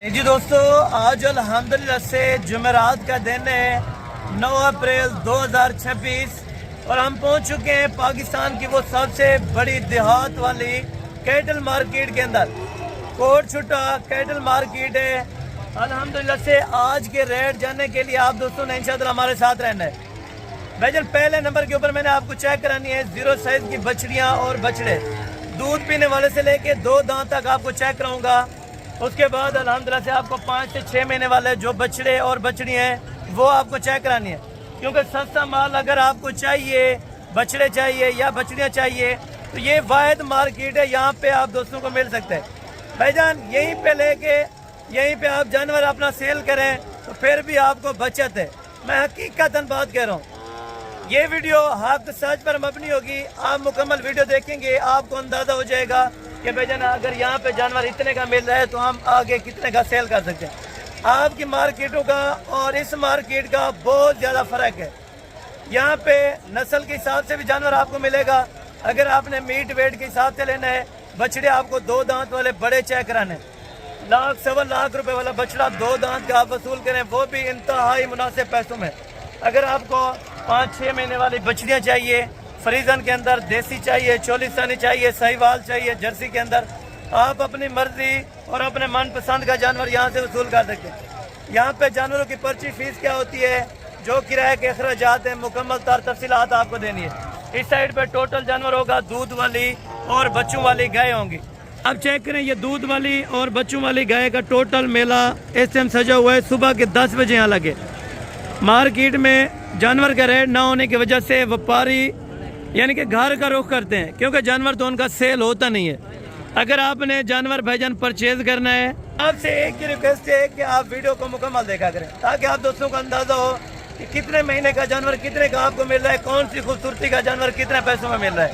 जी दोस्तों, आज अल्हम्दुलिल्लाह से जुमेरात का दिन है 9 अप्रैल 2026 और हम पहुंच चुके हैं पाकिस्तान की वो सबसे बड़ी देहात वाली कैटल मार्केट के अंदर। कोट छुट्टा कैटल मार्केट है। अल्हम्दुलिल्लाह से आज के रेट जानने के लिए आप दोस्तों ने इंशाअल्लाह हमारे साथ रहना है। भाईजान पहले नंबर के ऊपर मैंने आपको चेक करानी है जीरो साइज की बछड़ियाँ और बछड़े, दूध पीने वाले से लेके 2 दांत तक आपको चेक कराऊंगा। उसके बाद अल्हम्दुलिल्लाह से आपको 5 से 6 महीने वाले जो बछड़े और बछड़ियाँ हैं वो आपको चेक करानी है, क्योंकि सस्ता माल अगर आपको चाहिए, बछड़े चाहिए या बछड़ियाँ चाहिए, तो ये वाहिद मार्केट है, यहाँ पे आप दोस्तों को मिल सकते हैं। भाईजान यहीं पे लेके यहीं पे आप जानवर अपना सेल करें तो फिर भी आपको बचत है। मैं हकीकतन बात कह रहा हूँ। ये वीडियो हक सच पर मबनी होगी। आप मुकम्मल वीडियो देखेंगे आपको अंदाज़ा हो जाएगा कि भाईजान अगर यहाँ पे जानवर इतने का मिल रहा है तो हम आगे कितने का सेल कर सकते हैं। आपकी मार्केटों का और इस मार्केट का बहुत ज़्यादा फ़र्क है। यहाँ पे नस्ल के हिसाब से भी जानवर आपको मिलेगा। अगर आपने मीट वेट के हिसाब से लेना है, बछड़े आपको 2 दांत वाले बड़े चेक कराने, लाख सवा लाख रुपए वाला बछड़ा 2 दांत का आप वसूल करें, वो भी इंतहाई मुनासिब पैसों में। अगर आपको 5-6 महीने वाली बछड़ियाँ चाहिए, फ्रीजन के अंदर देसी चाहिए, चोलिस्तानी चाहिए, सहीवाल चाहिए, जर्सी के अंदर, आप अपनी मर्जी और अपने मनपसंद का जानवर यहाँ से वसूल कर सकते हैं। यहाँ पे जानवरों की पर्ची फीस क्या होती है, जो किराए के अखराजात हैं, मुकम्मल तफसीलात आपको देनी है। इस साइड पे टोटल जानवर होगा, दूध वाली और बच्चों वाली गाय होंगी। अब चेक करें, ये दूध वाली और बच्चों वाली गाय का टोटल मेला इस टाइम सजा हुआ है। सुबह के 10 बजे यहाँ लगे। मार्केट में जानवर का रेट ना होने की वजह से व्यापारी यानी कि घर का रुख करते हैं, क्योंकि जानवर तो उनका सेल होता नहीं है। अगर आपने जानवर भाईजान परचेज करना है, आपसे एक ही रिक्वेस्ट है कि आप वीडियो को मुकम्मल देखा करें, ताकि आप दोस्तों को अंदाज़ा हो कि कितने महीने का जानवर कितने का आपको मिल रहा है, कौन सी खूबसूरती का जानवर कितने पैसों में मिल रहा है।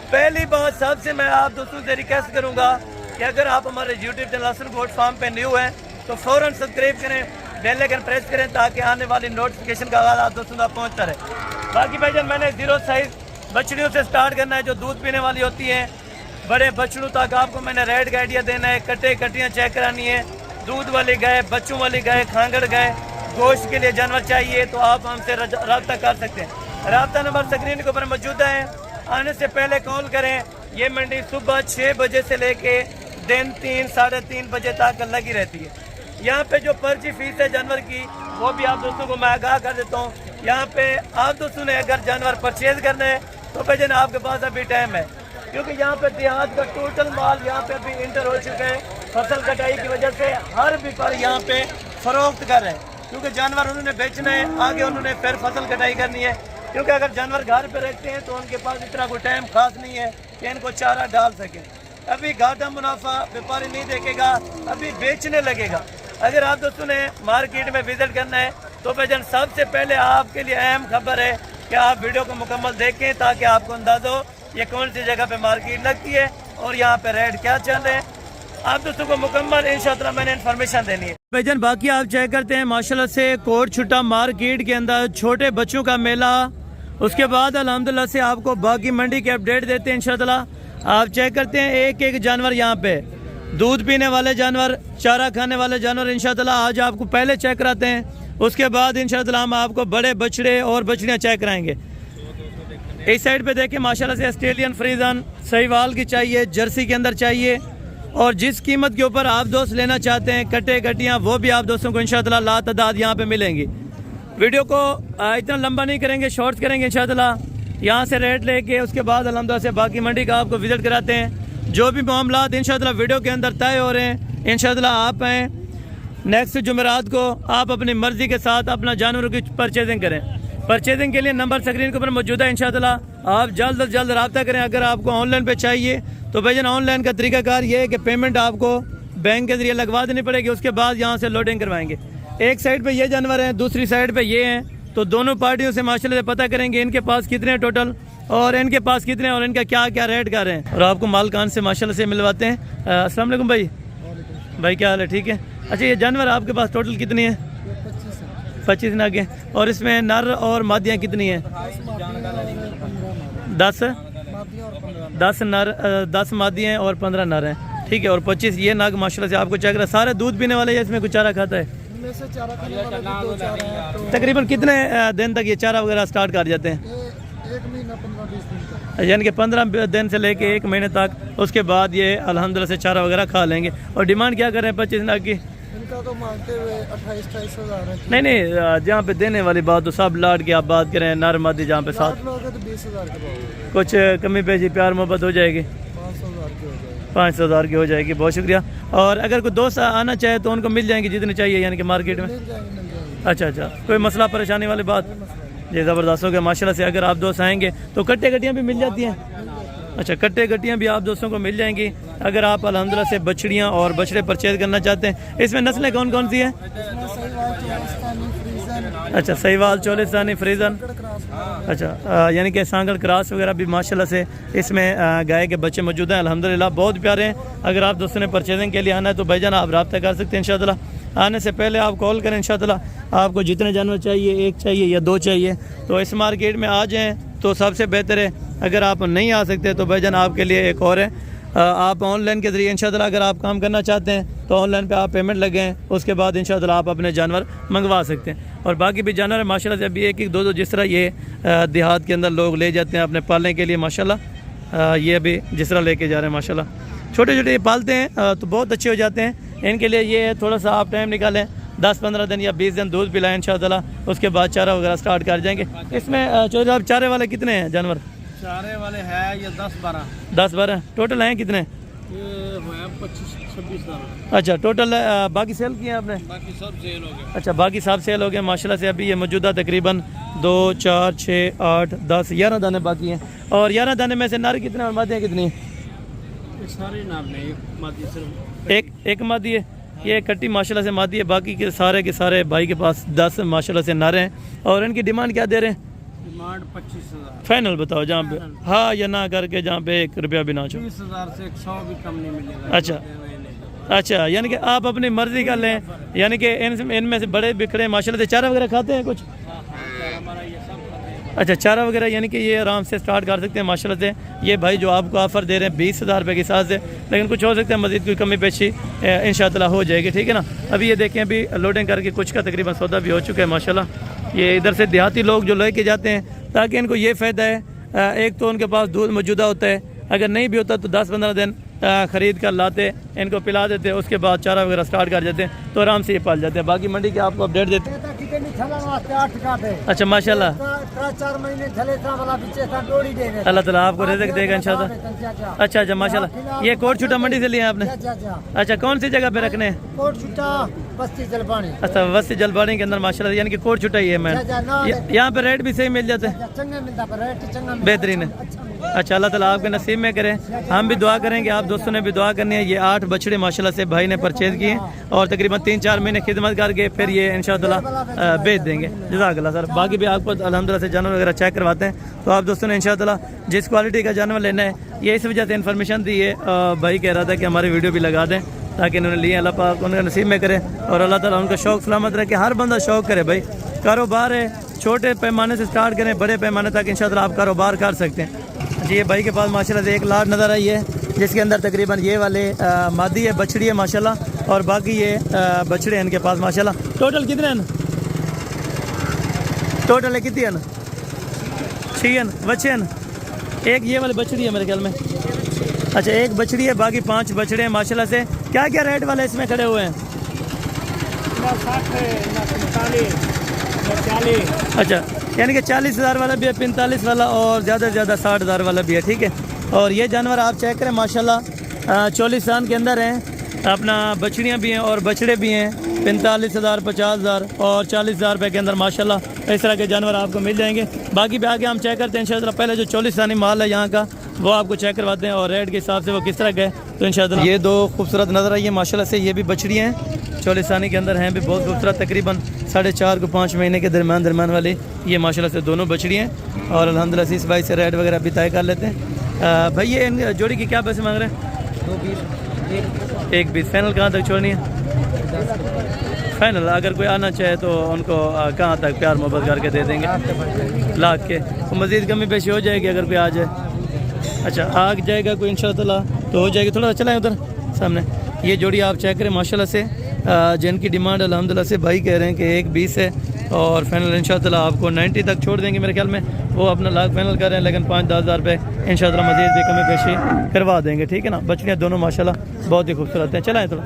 पहली बात सबसे मैं आप दोस्तों से रिक्वेस्ट करूँगा कि अगर आप हमारे YouTube channel Hasan goat farm पे न्यू हैं तो फ़ौरन सब्सक्राइब करें, बेल आइकन प्रेस करें, ताकि आने वाली नोटिफिकेशन का आवाज़ आप दोस्तों तक पहुँचता रहे। बाकी भाईजान मैंने जीरो साइज बछड़ियों से स्टार्ट करना है, जो दूध पीने वाली होती हैं। बड़े बछड़ों तक आपको मैंने रेट का आइडिया देना है। कटियाँ चेक करानी है, दूध वाली गाय, बच्चों वाली गाय, खांगड़ गाय, गोश्त के लिए जानवर चाहिए तो आप हमसे रब्ता कर सकते हैं। रब्ता नंबर स्क्रीन के ऊपर मौजूद है। आने से पहले कॉल करें। ये मंडी सुबह 6 बजे से लेके दिन 3 साढ़े 3 बजे तक लगी रहती है। यहाँ पे जो पर्ची फीस है जानवर की, वो भी आप दोस्तों को मैं आगाह कर देता हूँ। यहाँ पे आप दोस्तों ने अगर जानवर परचेज करना है तो भाईजान आपके पास अभी टाइम है, क्योंकि यहाँ पे देहात का टोटल माल यहाँ पे अभी इंटर हो चुका है। फसल कटाई की वजह से हर व्यापारी यहाँ पे फरोख्त कर रहे हैं, क्योंकि जानवर उन्होंने बेचना है, आगे उन्होंने फिर फसल कटाई करनी है। क्योंकि अगर जानवर घर पे रखते हैं तो उनके पास इतना कोई टाइम खास नहीं है कि इनको चारा डाल सके। अभी घाटा मुनाफा व्यापारी नहीं देखेगा, अभी बेचने लगेगा। अगर आप दोस्तों ने मार्केट में विजिट करना है तो भाईजान सबसे पहले आपके लिए अहम खबर है कि आप वीडियो को मुकम्मल देखें, ताकि आपको अंदाज़ा हो ये कौन सी जगह पे मार्केट लगती है और यहाँ पे रेट क्या चल रहे हैं। आप दोस्तों को मुकम्मल इंशाअल्लाह मैंने इन्फॉर्मेशन देनी है। भाईजान बाकी आप चेक करते हैं माशाल्लाह से कोट छुट्टा मार्केट के अंदर छोटे बच्चों का मेला। उसके बाद अल्हम्दुलिल्लाह से आपको बाकी मंडी के अपडेट देते हैं इंशाअल्लाह। आप चेक करते हैं एक एक जानवर, यहाँ पे दूध पीने वाले जानवर, चारा खाने वाले जानवर इंशाअल्लाह आज आपको पहले चेक कराते हैं। उसके बाद इंशाअल्लाह हम आपको बड़े बछड़े और बछड़ियाँ चेक कराएंगे। इस साइड पे देखें माशाल्लाह से ऑस्ट्रेलियन फ्रीजन सहीवाल की चाहिए, जर्सी के अंदर चाहिए, और जिस कीमत के ऊपर आप दोस्त लेना चाहते हैं कटियाँ, वो भी आप दोस्तों को इंशाअल्लाह ला तादाद यहाँ पे मिलेंगी। वीडियो को इतना लंबा नहीं करेंगे, शॉर्ट्स करेंगे इंशाअल्लाह। यहाँ से रेट लेके उसके बाद अल्हम्दुलिल्लाह से बाकी मंडी का आपको विजिट कराते हैं। जो भी मामलात इंशाअल्लाह वीडियो के अंदर तय हो रहे हैं, इंशाअल्लाह आप आएँ नेक्स्ट जुमेरात को, आप अपनी मर्ज़ी के साथ अपना जानवरों की परचेजिंग करें। परचेजिंग के लिए नंबर स्क्रीन के ऊपर मौजूद है। इंशाअल्लाह आप जल्द अज जल्द रब्ता करें। अगर आपको ऑनलाइन पे चाहिए तो भाईजान ऑनलाइन का तरीकाकार ये है कि पेमेंट आपको बैंक के जरिए लगवा देनी पड़ेगी, उसके बाद यहाँ से लोडिंग करवाएंगे। एक साइड पे ये जानवर हैं, दूसरी साइड पे ये हैं, तो दोनों पार्टियों से माशाल्लाह से पता करेंगे इनके पास कितने टोटल और इनके पास कितने और इनका क्या क्या रेट कर रहे हैं, और आपको माल कान से माशाल्लाह से मिलवाते हैं। अस्सलाम वालेकुम भाई क्या हाल है? ठीक है। अच्छा, ये जानवर आपके पास टोटल कितनी है? 25 नागे। और इसमें नर और मादियाँ कितनी हैं? 10 नर 10 मादियाँ और 15 नर हैं। ठीक है। और 25 ये नाग माशाल्लाह से आपको चेक रहा है, सारे दूध पीने वाले, या इसमें कुछ चारा खाता है? इनमें से चारा खाने वाले भी 2 चारा हैं, तो तकरीबन कितने दिन तक ये चारा वगैरह स्टार्ट कर जाते हैं? ये 1 महीना 15-20 दिन तक, यानी कि 15 दिन से लेके 1 महीने तक, उसके बाद ये अल्हम्दुलिल्लाह से चारा वगैरह खा लेंगे। और डिमांड क्या कर रहे हैं 25 नाग की? इनका तो मांगते हुए 28-28 हज़ार है। नहीं, जहाँ पे देने वाली बात तो सब लाड की आप बात करें, नर मादी जहाँ पे साथ, 60 लोग हैं तो 20 हज़ार के भाव, कुछ कमी पेशी प्यार मोहब्बत हो जाएगी, 500 हज़ार की हो जाएगी। 500 हज़ार की हो जाएगी। बहुत शुक्रिया। और अगर कोई दोस्त आना चाहे तो उनको मिल जाएंगे जितनी चाहिए, यानी कि मार्केट में? मिल जाएंगे। अच्छा, कोई मसला परेशानी वाली बात? जी ज़बरदस्त हो गया माशाल्लाह से। अगर आप दोस्त आएंगे तो कट्टे गट्टियाँ भी मिल जाती हैं? अच्छा, कट्टे गट्टियाँ भी आप दोस्तों को मिल जाएंगी अगर आप अल्हम्दुलिल्लाह से बछड़ियाँ और बछड़े परचेज करना चाहते हैं। इसमें नस्लें कौन कौन सी हैं? इसमें सहीवाल, चोलिस्तानी, फ्रीजन, अच्छा, सहीवाल, चोलिस्तानी, फ्रीजन। क्रॉस, अच्छा, यानी कि सांगड़ क्रॉस वगैरह भी माशाल्लाह से इसमें गाय के बच्चे मौजूद हैं अल्हम्दुलिल्लाह, बहुत प्यारे हैं। अगर आप दोस्तों ने परचेजिंग के लिए आना है तो भाईजान आप रब्ता कर सकते हैं इंशाअल्लाह। आने से पहले आप कॉल करें इंशाअल्लाह। आपको जितने जानवर चाहिए, 1 चाहिए या 2 चाहिए, तो इस मार्केट में आ जाएँ तो सबसे बेहतर है। अगर आप नहीं आ सकते तो भाईजान आपके लिए एक और है, आप ऑनलाइन के ज़रिए इंशाअल्लाह अगर आप काम करना चाहते हैं तो ऑनलाइन पे आप पेमेंट लगें, उसके बाद इंशाअल्लाह आप अपने जानवर मंगवा सकते हैं। और बाकी भी जानवर माशाल्लाह से अभी 1-1, 2-2 जिस तरह ये देहात के अंदर लोग ले जाते हैं अपने पालने के लिए माशाल्लाह, ये अभी जिस तरह लेके जा रहे हैं माशाल्लाह, छोटे छोटे ये पालते हैं तो बहुत अच्छे हो जाते हैं। इनके लिए ये थोड़ा सा आप टाइम निकालें, 10-15 दिन या 20 दिन दूध पिलाएं इंशाअल्लाह, उसके बाद चारा वगैरह स्टार्ट कर जाएंगे। इसमें चौधरी साहब चारे वाले कितने हैं जानवर? चारे वाले हैं ये 10-12 10-12 टोटल हैं कितने? ये 25-26 दाना। अच्छा, टोटल बाकी सेल किए हैं आपने? बाकी सब सेल हो गए। अच्छा, बाकी सब सेल हो गए माशाल्लाह से। अभी ये मौजूदा तकरीबन 2, 4, 6, 8, 10, 11 दाने बाकी हैं। और 11 दाने में से नर कितने और मादियाँ कितनी? सारे नाम नहीं, मादी सिर्फ एक मादी है। ये कट्टी माशाल्लाह से मादी है, बाकी के सारे भाई के पास 10 माशाल्लाह से नर हैं। और इनकी डिमांड क्या दे रहे हैं? डिमांड 25 हज़ार फाइनल बताओ, जहाँ पे हाँ या ना करके, जहाँ पे 1 रुपया भी ना छो। 20 हज़ार से 100 भी कम नहीं मिलेगा। अच्छा, यानी कि आप अपनी मर्जी कर लें, यानी कि इनमें से बड़े बिखरे माशाल्लाह से चारा वगैरह खाते हैं कुछ? अच्छा, चारा वगैरह यानी कि ये आराम से स्टार्ट कर सकते हैं माशाल्लाह से। ये भाई जो आपको ऑफ़र दे रहे हैं 20 हज़ार रुपये के हिसाब से, लेकिन कुछ हो सकता है मज़ीद कोई कमी पेशी इंशाअल्लाह हो जाएगी, ठीक है ना। अभी ये देखें, अभी लोडिंग करके कुछ का तकरीबन सौदा भी हो चुका है माशाल्लाह। ये इधर से देहाती लोग जो लेके जाते हैं, ताकि इनको ये फ़ायदा है, एक तो उनके पास दूध मौजूदा होता है, अगर नहीं भी होता तो 10-15 दिन ख़रीद कर लाते, इनको पिला देते, उसके बाद चारा वगैरह स्टार्ट कर जाते हैं तो आराम से ये पाल जाते हैं। बाकी मंडी के आपको अपडेट देते हैं। अच्छा माशाल्लाह, 4 महीने अल्लाह ताला आपको रिज़्क़ देगा इंशाअल्लाह। अच्छा माशाल्लाह। ये कोट छुट्टा मंडी से लिए हैं आपने? अच्छा, कौन सी जगह पे रखने हैं? कोट छुट्टा बस्ती जलपानी। अच्छा, बस्ती जलपानी के अंदर माशाल्लाह, यानी कि कोट छुट्टा ही है। मैं यहाँ पे रेट भी सही मिल जाते हैं? बेहतरीन है। अच्छा, अल्लाह ताला आपके नसीब में करे। हम भी दुआ करेंगे, आप दोस्तों ने भी दुआ करनी है। ये 8 बछड़े माशाल्लाह से भाई ने परचेज किए और तकरीबन 3-4 महीने खिदमत करके फिर ये इंशाअल्लाह बेच देंगे। जज़ाकल्लाह सर। बाकी भी आपको अल्हम्दुलिल्लाह से जानवर वगैरह चेक करवाते हैं, तो आप दोस्तों ने इंशाअल्लाह जिस क्वालिटी का जानवर लेना है, ये इस वजह से इन्फॉर्मेशन दी है। भाई कह रहा था कि हमारी वीडियो भी लगा दें, ताकि इन्होंने लिए, अल्लाह पाक उनका नसीब में करे और अल्लाह ताला उनका शौक़ सलामत रखे। हर बंदा शौक़ करे भाई, कारोबार है, छोटे पैमाने से स्टार्ट करें, बड़े पैमाने तक इंशाअल्लाह आप कारोबार कर सकते हैं। जी, ये भाई के पास माशाल्लाह से एक लाट नज़र आई है, जिसके अंदर तकरीबन ये वाले मादी है, बछड़ी है माशाल्लाह, और बाकी ये बछड़े हैं इनके पास माशाल्लाह। टोटल कितने हैं? टोटल है कितनी है? 6 बच्चे हैं। एक ये वाली बछड़ी है मेरे ख्याल में। अच्छा, एक बछड़ी है, बाकी 5 बछड़े हैं माशाल्लाह से। क्या क्या रेट वाले इसमें खड़े हुए हैं? 40। अच्छा, यानी कि 40 हज़ार वाला भी है, 45 वाला और ज़्यादा से ज़्यादा 60 हज़ार वाला भी है, ठीक है। और ये जानवर आप चेक करें माशाल्लाह, 40 साल के अंदर हैं, अपना बछड़ियाँ भी हैं और बछड़े भी हैं। 45 हज़ार, 50 हज़ार और 40 हज़ार रुपये के अंदर माशाल्लाह इस तरह के जानवर आपको मिल जाएंगे। बाकी भी आगे हम चेक करते हैं इंशाअल्लाह। पहले जो 40 सानी माल है यहाँ का, वो आपको चेक करवाते हैं और रेट के हिसाब से वो किस तरह का है, तो इंशाअल्लाह। ये 2 खूबसूरत नज़र आई है माशाल्लाह से, ये भी बछड़ियाँ हैं, 40 सानी के अंदर हैं भी, बहुत खूबसूरत, तकरीबन 4.5 को 5 महीने के दरमियान वाली ये माशाल्लाह से दोनों बछड़ियाँ हैं। और अल्हम्दुलिल्लाह इस भाई से रेट वगैरह भी तय कर लेते हैं। भाई ये इन जोड़ी की क्या पैसे मांग रहे हैं? 1-20। फाइनल कहाँ तक छोड़नी है? फाइनल अगर कोई आना चाहे तो उनको कहाँ तक प्यार मोहब्बत करके दे देंगे? लाख के। तो मज़ीद कमी पेशी हो जाएगी अगर कोई आ जाए? अच्छा, आ जाएगा कोई इंशाअल्लाह तो हो जाएगी। थोड़ा चलाएं उधर सामने ये जोड़ी आप चेक करें माशाल्लाह से, जिनकी डिमांड अल्हम्दुलिल्लाह से भाई कह रहे हैं कि 1.20 है और फाइनल इंशाअल्लाह आपको 90 तक छोड़ देंगे मेरे ख्याल में। वो अपना लाख फाइनल कर रहे हैं, लेकिन 5-10 हज़ार रुपये इंशाअल्लाह मज़ीद भी कमी पेशी करवा देंगे, ठीक है ना। बछड़ियाँ दोनों माशाल्लाह बहुत ही खूबसूरत हैं। चलाएँ थोड़ा,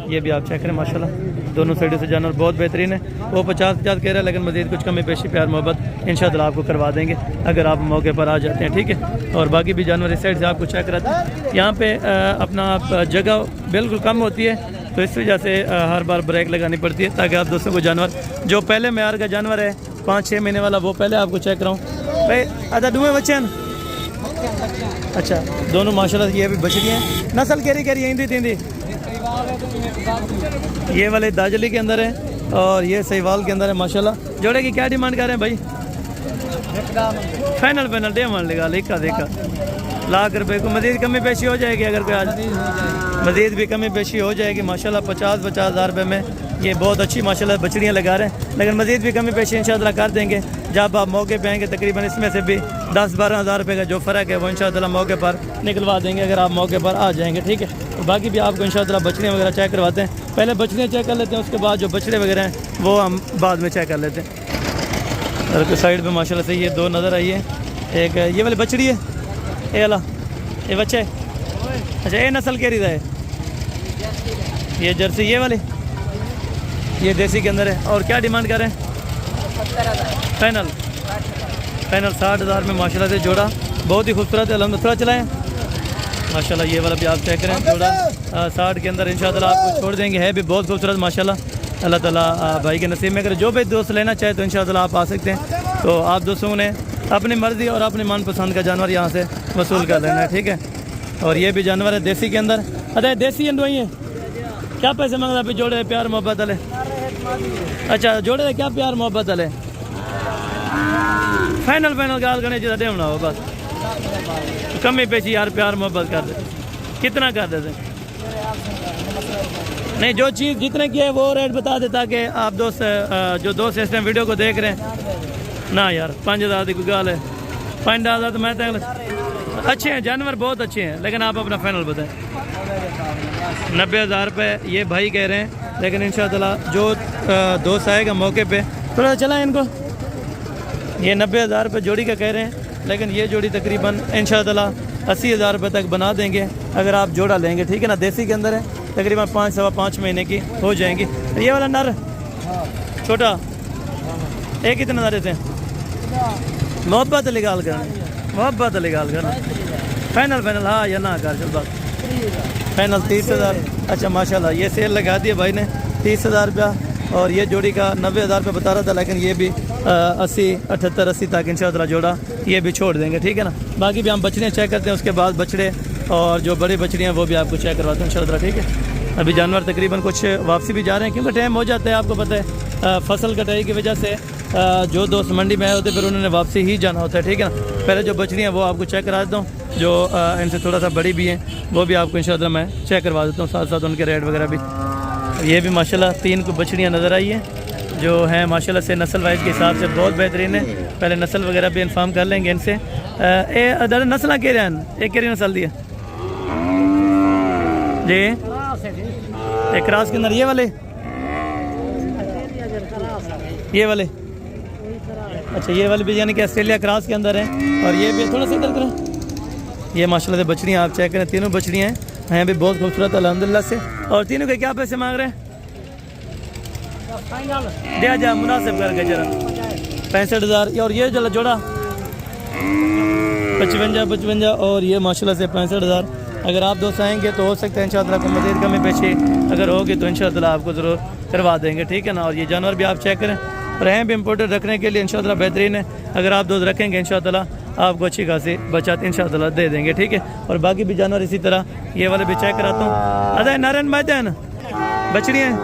ये भी आप चेक करें माशाल्लाह, दोनों साइडों से जानवर बहुत बेहतरीन है। वो 50-50 कह रहे हैं, लेकिन मज़ीद कुछ कमी पेशी प्यार मोहब्बत इंशाअल्लाह आपको करवा देंगे अगर आप मौके पर आ जाते हैं, ठीक है। और बाकी भी जानवर इस साइड से आपको चेक कराते हैं। यहाँ पे अपना जगह बिल्कुल कम होती है, तो इस वजह से हर बार ब्रेक लगानी पड़ती है ताकि आप दोस्तों को जानवर जो पहले म्यार का जानवर है 5-6 महीने वाला वो पहले आपको चेक कराऊँ। भाई अच्छा दुए बच्चे हैं, अच्छा दोनों माशाल्लाह ये भी बछड़ियाँ हैं। नस्ल केरी केरी इंदी तींदी, ये वाले दाजली के अंदर है और ये सहीवाल के अंदर है माशाल्लाह। जोड़े की क्या डिमांड कर रहे हैं भाई? फाइनल फाइनल डे मान लेगा, लिखा देखा लाख रुपए को। मज़ीद कमी पेशी हो जाएगी अगर कोई आज, मज़ीद भी कमी पेशी हो जाएगी माशाल्लाह। 50-50 हज़ार रुपये में ये बहुत अच्छी माशाल्लाह बछड़ियाँ लगा रहे हैं, लेकिन मज़ीद भी कमी पेशी इंशाअल्लाह कर देंगे जब आप मौके पे आएंगे। तकरीबन इसमें से भी 10-12 हज़ार रुपये का जो फ़र्क है वो इंशाअल्लाह मौके पर निकलवा देंगे अगर आप मौके पर आ जाएंगे, ठीक है। तो बाकी भी आपको इंशाअल्लाह बछड़ियाँ वगैरह चेक करवाते हैं। पहले बछड़ियाँ चेक कर लेते हैं, उसके बाद जो बछड़े वगैरह हैं वो हम बाद में चेक कर लेते हैं। और साइड पर माशाल्लाह से ये दो नज़र आई है, एक ये वाली बछड़ी है, ये वाला ये बच्चे, अच्छा ये नस्ल के रिदा है, ये जर्सी ये वाली, ये देसी के अंदर है। और क्या डिमांड कर रहे हैं? फाइनल 60 हज़ार में माशाल्लाह से जोड़ा बहुत ही खूबसूरत है। अलहमद थोड़ा चलाएँ माशाल्लाह, ये वाला भी आप चेक करें, जोड़ा 60 के अंदर इंशाअल्लाह आपको छोड़ देंगे। है भी बहुत खूबसूरत माशाल्लाह। अल्लाह ताला भाई के नसीब में अगर जो भी दोस्त लेना चाहे तो इंशाअल्लाह आप आ सकते हैं। तो आप दोस्तों ने अपनी मर्ज़ी और अपनी मनपसंद का जानवर यहाँ से वसूल कर लेना है, ठीक है। और ये भी जानवर है देसी के अंदर, अरे देसी अंडोई है। क्या पैसे मांगता है जोड़े प्यार मोहब्बत वाले? अच्छा जोड़े क्या प्यार मोहब्बत वाले? फाइनल गाल करने जितना डे होना हो बस, कमी पेशी यार प्यार मोहब्बत कर दे। कितना कर देते? नहीं जो चीज़ जितने की है वो रेट बता दे ताकि आप दोस्त जो दोस्त इस टाइम वीडियो को देख रहे हैं ना यार 5,000 की कोई गाल है। 5,000 तो मैं अच्छे हैं जानवर, बहुत अच्छे हैं, लेकिन आप अपना फाइनल बताएं। 90,000 रुपये ये भाई कह रहे हैं, लेकिन इंशाअल्लाह जो दोस्त आएगा मौके पे थोड़ा चला इनको। ये 90,000 रुपये जोड़ी का कह रहे हैं, लेकिन ये जोड़ी तकरीबन इंशाअल्लाह 80,000 रुपये तक बना देंगे अगर आप जोड़ा लेंगे, ठीक है ना। देसी के अंदर है, तकरीबन 5-5.5 महीने की हो जाएंगी। ये वाला नर छोटा एक कितना नर देते हैं? मोहब्बत लगाल करना, मोहब्बत लगाल करना। फाइनल हाँ या ना कर चल बस। फाइनल 30,000। अच्छा माशाल्लाह ये सेल लगा दिया भाई ने 30,000 रुपया, और ये जोड़ी का 90,000 रुपये बता रहा था, लेकिन ये भी 80-78-80 तक इंशाअल्लाह जोड़ा ये भी छोड़ देंगे, ठीक है ना। बाकी भी हम बछड़ियाँ चेक करते हैं, उसके बाद बछड़े और जो बड़ी बछड़ियाँ वो भी आपको चेक करवाते हैं इंशाअल्लाह, ठीक है। अभी जानवर तकरीबन कुछ वापसी भी जा रहे हैं क्योंकि टाइम हो जाता है, आपको पता है फसल कटाई की वजह से जो दोस्त मंडी में आए होते फिर उन्होंने वापसी ही जाना होता है, ठीक है ना। पहले जो बछड़ियाँ वो आपको चेक करा देता हूँ, जो इनसे थोड़ा सा बड़ी भी हैं वो भी आपको इंशाअल्लाह मैं चेक करवा देता हूँ, साथ साथ उनके रेट वगैरह भी। ये भी माशाल्लाह 3 को बछड़ियाँ नज़र आई हैं जो हैं माशाल्लाह से नस्ल वाइज के हिसाब से बहुत बेहतरीन है। पहले नस्ल वगैरह भी इन्फॉर्म कर लेंगे इनसे। अदर नस्ल कह रहे हैं, एक केरी नस्ल दी है जी, एक क्रॉस के अंदर ये वाले, ये वाले, अच्छा ये वाले भी यानी कि ऑस्ट्रेलिया क्रॉस के अंदर है। और ये भी थोड़ा सा इधर करें, ये माशाल्लाह से बछड़ियाँ आप चेक करें, तीनों बछड़ियाँ हैं भी बहुत खूबसूरत अल्हम्दुलिल्लाह से। और तीनों के क्या पैसे मांग रहे हैं? दिया जा मुनासिब करके जरा 65,000। और ये जो जोड़ा 55 और ये माशाल्लाह से 65,000। अगर आप दोस्त आएंगे तो हो सकता है इंशाअल्लाह को मज़ीद कमी पेशी अगर होगी तो इंशाअल्लाह आपको ज़रूर करवा देंगे, ठीक है ना। और ये जानवर भी आप चेक करें, और हैं भी इम्पोर्टेड रखने के लिए इंशाअल्लाह बेहतरीन है। अगर आप दोस्त रखेंगे इंशाअल्लाह आपको अच्छी खासी बचत इंशाअल्लाह दे देंगे, ठीक है। और बाकी भी जानवर इसी तरह ये वाले भी चेक कराता हूँ। अरे नारायण भाई देन बछड़ियाँ हैं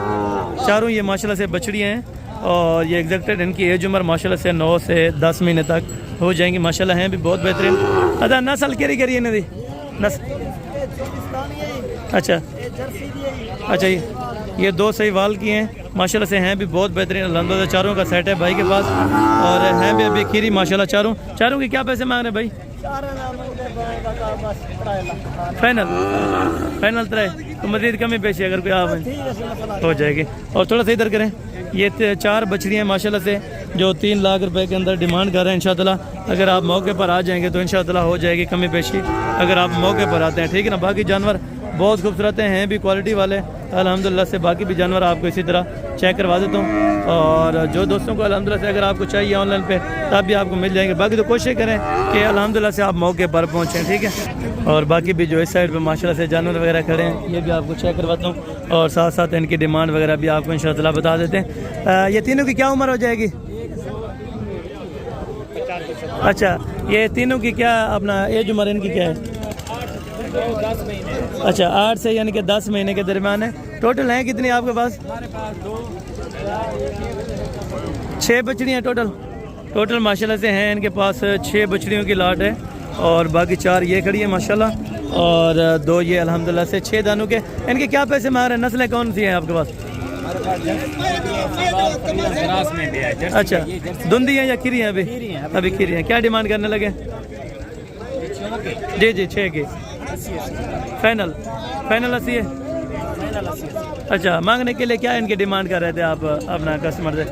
चारों, ये माशाल्लाह से बछड़ियाँ हैं और ये एग्जैक्टेड इनकी एज उम्र माशाल्लाह से 9 से 10 महीने तक हो जाएंगी माशाल्लाह, हैं भी बहुत बेहतरीन। अदा नस्ल केरी करी इन्हें दी नस्ल, अच्छा ये 2 सही वाल की हैं माशाल्लाह से, हैं भी बहुत बेहतरीन अल्हम्दुलिल्लाह। चारों का सेट है भाई के पास और हैं भी अभी खीरी माशाल्लाह। चारों के क्या पैसे मांग रहे हैं भाई? फाइनल फाइनल 3 तो मजीद कमी पेशी अगर कोई आप हो जाएगी। और थोड़ा सा इधर करें, ये 4 बछड़ियाँ माशाल्लाह से जो 3 लाख रुपए के अंदर डिमांड कर रहे हैं। इंशाअल्लाह अगर आप मौके पर आ जाएंगे तो इंशाअल्लाह हो जाएगी कमी पेशी, अगर आप मौके पर आते हैं, ठीक है ना। बाकी जानवर बहुत खूबसूरत हैं भी क्वालिटी वाले अल्हम्दुलिल्लाह से। बाकी भी जानवर आपको इसी तरह चेक करवा देता हूँ। और जो दोस्तों को अल्हम्दुलिल्लाह से अगर आपको चाहिए ऑनलाइन पे तब भी आपको मिल जाएंगे। बाकी तो कोशिश करें कि अल्हम्दुलिल्लाह से आप मौके पर पहुँचें, ठीक है। और बाकी भी जो इस साइड पे माशाल्लाह से जानवर वगैरह खड़े हैं ये भी आपको चेक करवाता हूँ, और साथ साथ इनकी डिमांड वगैरह भी आपको इंशाअल्लाह बता देते हैं। ये तीनों की क्या उम्र हो जाएगी? अच्छा, ये तीनों की क्या अपना एज उम्र इनकी क्या है? 10 महीने। अच्छा, 8 से यानी कि 10 महीने के दरमियान है। टोटल हैं कितनी आपके पास? हमारे पास 2 6 बछड़ियाँ टोटल माशाल्लाह से हैं इनके पास। 6 बछड़ियों की लाट है और बाकी 4 ये खड़ी है माशाल्लाह, और 2 ये अल्हम्दुलिल्लाह से 6 दानों के। इनके क्या पैसे मार रहे हैं? नस्लें कौन सी हैं आपके पास? अच्छा, धुंदी हैं या खीरी हैं? अभी खीरी हैं। क्या डिमांड करने लगे? जी 6 की फाइनल 80 है। अच्छा, मांगने के लिए क्या इनकी डिमांड कर रहे थे आप अपना कस्टमर से?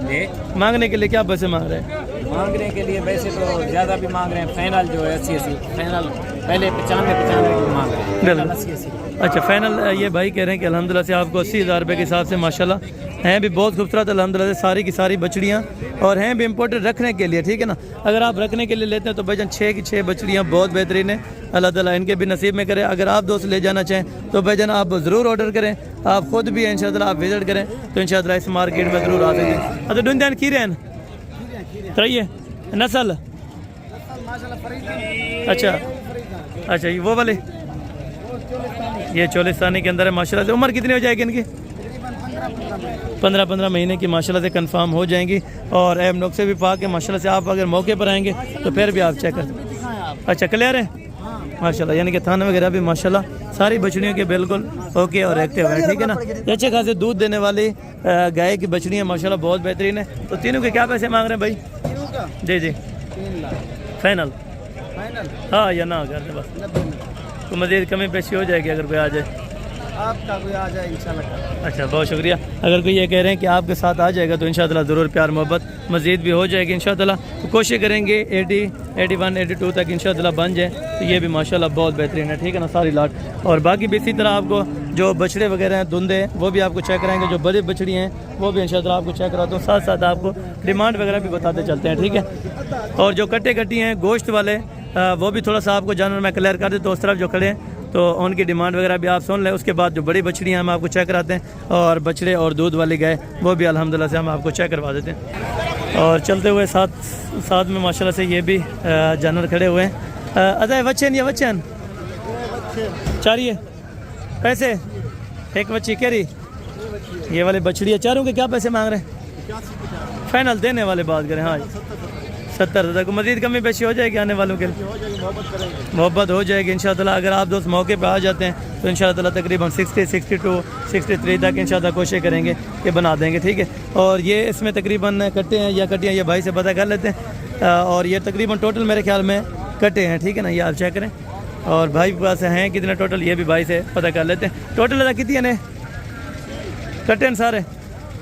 मांगने के लिए क्या पैसे मांग रहे हैं? मांगने के लिए वैसे तो ज़्यादा भी मांग रहे हैं, फाइनल जो है 80 फाइनल, पहले 95 मांग रहे हैं, 80। अच्छा, फाइनल ये भाई कह रहे हैं कि अल्हम्दुलिल्लाह से आपको 80,000 रुपये के हिसाब से माशाल्लाह हैं भी बहुत खूबसूरत अल्हम्दुलिल्लाह से सारी की सारी बछड़ियाँ, और हैं भी इम्पोर्टेड रखने के लिए, ठीक है ना। अगर आप रखने के लिए लेते हैं तो भाईजान 6 की 6 बछड़ियाँ बहुत बेहतरीन है। अल्लाह ताला इनके भी नसीब में करे। अगर आप दोस्त ले जाना चाहें तो भाईजान आप ज़रूर ऑर्डर करें, आप खुद भी इंशाअल्लाह आप विजिट करें तो इंशाअल्लाह इस मार्केट में ज़रूर आ सकते हैं। अच्छा, डुंजान खीरे हैं है नस्ल? अच्छा ये वो वाले, ये चोलिस्तानी के अंदर है माशाल्लाह से। उम्र कितनी हो जाएगी इनकी? 15 महीने की माशाल्लाह से कंफर्म हो जाएंगी। और एम नोक से भी पा के माशाल्लाह से आप अगर मौके पर आएंगे तो फिर भी आप चेक कर सकते। अच्छा, क्लियर है माशाल्लाह, यानी कि थाना वगैरह भी माशाल्लाह सारी बछड़ियों के बिल्कुल ओके और एक्टिव है, ठीक है ना। अच्छे खासे दूध देने वाली गाय की बछड़ियाँ माशाल्लाह बहुत बेहतरीन है। तो तीनों के क्या पैसे मांग रहे हैं भाई? जी 3 लाख फाइनल हाँ या ना कर दे बस, तो मज़ीद कमी पेशी हो जाएगी अगर कोई आ जाए, आपका कोई आ जाए इंशाल्लाह। अच्छा, बहुत शुक्रिया। अगर कोई ये कह रहे हैं कि आपके साथ आ जाएगा तो इंशाअल्लाह ज़रूर प्यार मोहब्बत मज़ीद भी हो जाएगी इंशाअल्लाह। तो कोशिश करेंगे 80, 81, 82 तक इंशाअल्लाह बन जाए। तो ये भी माशाअल्लाह बहुत बेहतरीन है, ठीक है ना, सारी लाट। और बाकी भी इसी तरह आपको जो बछड़े वगैरह हैं धुंधे वो भी आपको चेक कराएंगे, जो बड़ी बछड़ी हैं वो भी इंशाअल्लाह आपको चेक कराता हूँ। साथ साथ आपको डिमांड वगैरह भी बताते चलते हैं, ठीक है। और जो कट्टी हैं गोश्त वाले वो भी थोड़ा सा आपको जानवर मैं क्लियर कर देता हूँ। उस तरफ जो खड़े हैं तो उनकी डिमांड वगैरह भी आप सुन लें। उसके बाद जो बड़ी बछड़ियाँ हम आपको चेक कराते हैं, और बछड़े और दूध वाली गाय वो भी अल्हम्दुलिल्लाह से हम आपको चेक करवा देते हैं। और चलते हुए साथ में माशाल्लाह से ये भी जानवर खड़े हुए हैं। अदा वचन या वचन चाहिए पैसे? एक बच्ची कह रही ये वाली बछड़ियाँ चारों के क्या पैसे मांग रहे हैं? फाइनल देने वाले बात करें। हाँ 70,000 को मज़ीद कमी पेशी हो जाएगी आने वालों के लिए, मोहब्बत हो जाएगी इंशाअल्लाह। अगर आप दोस्त मौके पर आ जाते हैं तो इंशाअल्लाह तकरीबन 60, 62, 63 तक इंशाअल्लाह कोशिश करेंगे कि बना देंगे, ठीक है। और ये इसमें तकरीबन कट्टे हैं या कटियाँ ये भाई से पता कर लेते हैं। और ये तकरीबन टोटल मेरे ख्याल में कट्टे हैं, ठीक है ना, ये आप चेक करें। और भाई के पास हैं कितने टोटल ये भी भाई से पता कर लेते हैं। टोटल अदा कितनी है कट्टे हैं सारे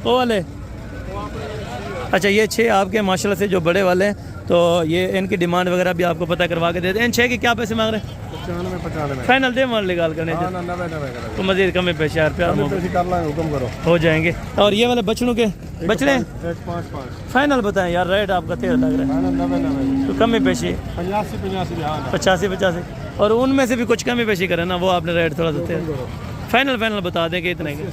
वो वाले? अच्छा, ये 6 आपके माशाल्लाह से जो बड़े वाले हैं, तो ये इनकी डिमांड वगैरह भी आपको पता करवा के देते हैं। इन 6 के क्या पैसे मांग रहे हैं? 95 फाइनल दे मान निकाल करने तो मज़ीद कमी पेश यार प्यार हुक्म करो हो जाएंगे। और ये वाले बछड़ों के बछड़े 5 फाइनल बताएं यार, रेट आपका तेज लग रहा है, 90 तो कमी पेशी 85 और उनमें से भी कुछ कमी पेशी करें ना, वो आपने रेट थोड़ा सा तेज। फाइनल बता दें कि इतने के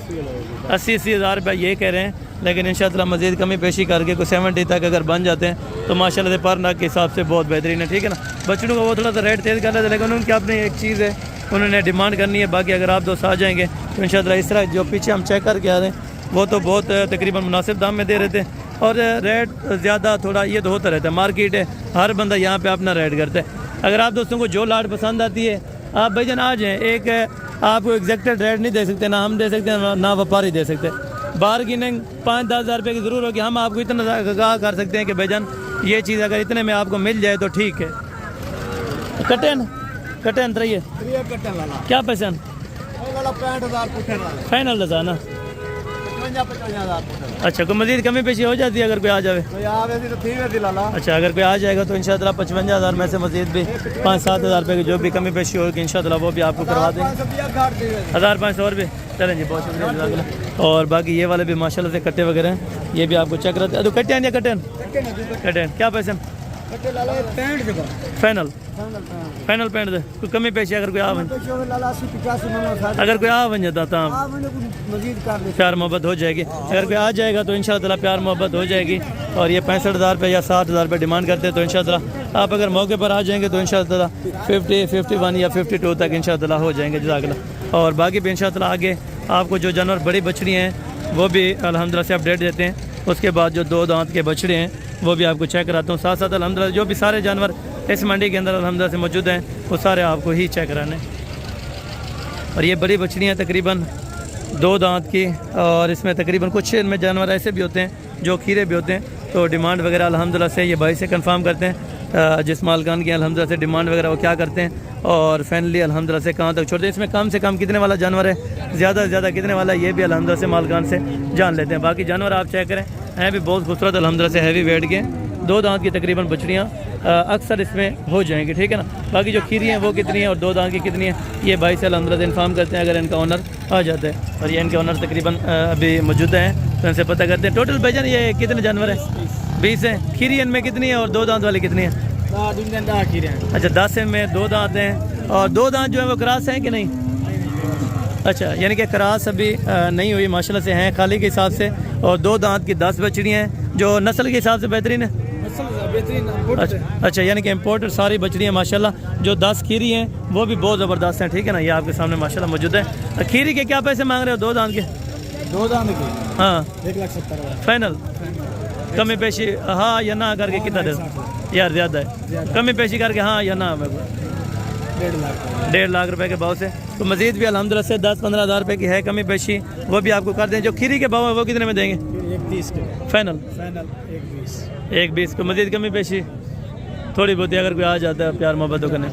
80 हज़ार रुपये ये कह रहे हैं, लेकिन इंशाअल्लाह मज़ीद कमी पेशी करके कोई 70 तक अगर बन जाते हैं तो माशाल्लाह से पर नाक के हिसाब से बहुत बेहतरीन है, ठीक है ना। बच्चों का वो थोड़ा सा रेट तेज़ कर रहे थे, लेकिन उनकी अपनी एक चीज़ है, उन्होंने डिमांड करनी है। बाकी अगर आप दोस्त आ जाएंगे तो इंशाअल्लाह इस तरह जो पीछे हम चेक करके आ रहे हैं वो तो बहुत तकरीबन मुनासिब दाम में दे रहे थे। और रेट ज़्यादा थोड़ा ये तो होता रहता है, मार्केट है, हर बंदा यहाँ पर अपना रेट करता है। अगर आप दोस्तों को जो लाट पसंद आती है आप भाईजान आ जाएँ। एक आपको एग्जैक्टेड रेट नहीं दे सकते, ना हम दे सकते हैं ना व्यापारी दे सकते। बार्गेनिंग 5-10 हज़ार रुपये की ज़रूर होगी। हम आपको इतना आगाह कर सकते हैं कि भाईजान ये चीज़ अगर इतने में आपको मिल जाए तो ठीक है। कटेन कटेन रही है क्या पैसे हैं? 65,000 फाइनल दसा ना 55,000 अच्छा कोई मजीद कमी पेशी हो जाती है अगर कोई आ जाए? तो ठीक है दिलाला। अच्छा अगर कोई आ जाएगा तो इंशाल्लाह 55,000 में से मजीद भी 5-7 हज़ार रुपये की जो भी कमी पेशी होगी इंशाल्लाह वो भी आपको करवा देंगे। 1,500 और भी चलें जी, बहुत शुक्रिया जज़ाकल्लाह। और बाकी ये वाले भी माशाल्लाह से कट्टे वगैरह हैं, ये भी आपको चेक रहते हैं। तो कट्टे हैं या कटेन? कटेन क्या पैसे? फाइनल फाइनल पेंट दे कोई कमी पेशी अगर कोई आ वञे, अगर कोई आ वञे तो प्यार मोहब्बत हो जाएगी। अगर कोई आ जाएगा तो इंशाअल्लाह प्यार मोहब्बत हो जाएगी। और ये 65,000 रुपये या 60,000 रुपये डिमांड करते हैं तो इंशाअल्लाह आप अगर मौके पर आ जाएंगे तो इंशाअल्लाह 50, 51 या 52 तक इंशाअल्लाह हो जाएंगे जज़ाकल्लाह। और बाकी भी इंशाअल्लाह आगे आपको जो जानवर बड़ी बछड़ी हैं वो भी अल्हम्दुलिल्लाह से अपडेट देते हैं। उसके बाद जो 2 दांत के बछड़े हैं वो भी आपको चेक कराता हूँ। साथ साथ अल्हम्दुलिल्लाह जो भी सारे जानवर इस मंडी के अंदर अल्हम्दुलिल्लाह से मौजूद हैं वो सारे आपको ही चेक कराने। और ये बड़ी बछड़ियाँ तकरीबन 2 दांत की, और इसमें तकरीबन कुछ इनमें जानवर ऐसे भी होते हैं जो खीरे भी होते हैं। तो डिमांड वगैरह अल्हम्दुलिल्लाह से ये भाई से कंफर्म करते हैं जिस मालकान की अल्हम्दुलिल्लाह से डिमांड वगैरह वो क्या करते हैं और फाइनली अल्हम्दुलिल्लाह से कहाँ तक छोड़ते हैं। इसमें कम से कम कितने वाला जानवर है, ज़्यादा से ज़्यादा कितने वाला, ये भी अल्हम्दुलिल्लाह से मालकान से जान लेते हैं। बाकी जानवर आप चेक करें हैं भी बहुत खूबसूरत अल्हम्दुलिल्लाह से हैवी वेट के 2 दांत की तकरीबन बछड़ियाँ अक्सर इसमें हो जाएंगी, ठीक है ना। बाकी जो खीरी हैं वो कितनी है और 2 दांत की कितनी है ये भाई से अल्हम्दुलिल्लाह इन्फॉर्म करते हैं अगर इनका ऑनर आ जाता है। और ये इनके ऑनर तकरीबन अभी मौजूद हैं तो इनसे पता करते हैं। टोटल भाईजान ये कितने जानवर हैं? 20 हैं। खीरी इनमें कितनी है और 2 दांत वाली कितनी है? अच्छा 10 में 2 दांत हैं और 2 दांत जो है वो क्रॉस हैं कि नहीं? अच्छा यानी कि क्रॉस अभी नहीं हुई माशाल्लाह से हैं खाली के हिसाब से। और 2 दांत की 10 बछड़ियाँ हैं जो नस्ल के हिसाब से बेहतरीन है। अच्छा यानी कि इम्पोर्टेड सारी बछड़ियाँ माशाल्लाह। जो 10 खीरी हैं वो भी बहुत ज़बरदस्त हैं, ठीक है ना। ये आपके सामने माशाल्लाह मौजूद है। खीरी के क्या पैसे मांग रहे हो 2 दांत के? 2 दांत के हाँ 1,70,000 फाइनल। कमी पेशी हाँ या ना करके कितना दे यार? ज़्यादा है, कमी पेशी करके हाँ या ना? 1.5 लाख रुपए के भाव से। तो मजीद भी अल्हम्दुलिल्लाह से 10-15 हज़ार रुपये की है कमी पेशी, वो भी आपको कर दें। जो खीरी के भाव है वो कितने में देंगे? 1,30 के फाइनल 1,20 1,20 को मजीद कमी पेशी थोड़ी बहुत अगर कोई आ जाता है प्यार मोहब्बत करने।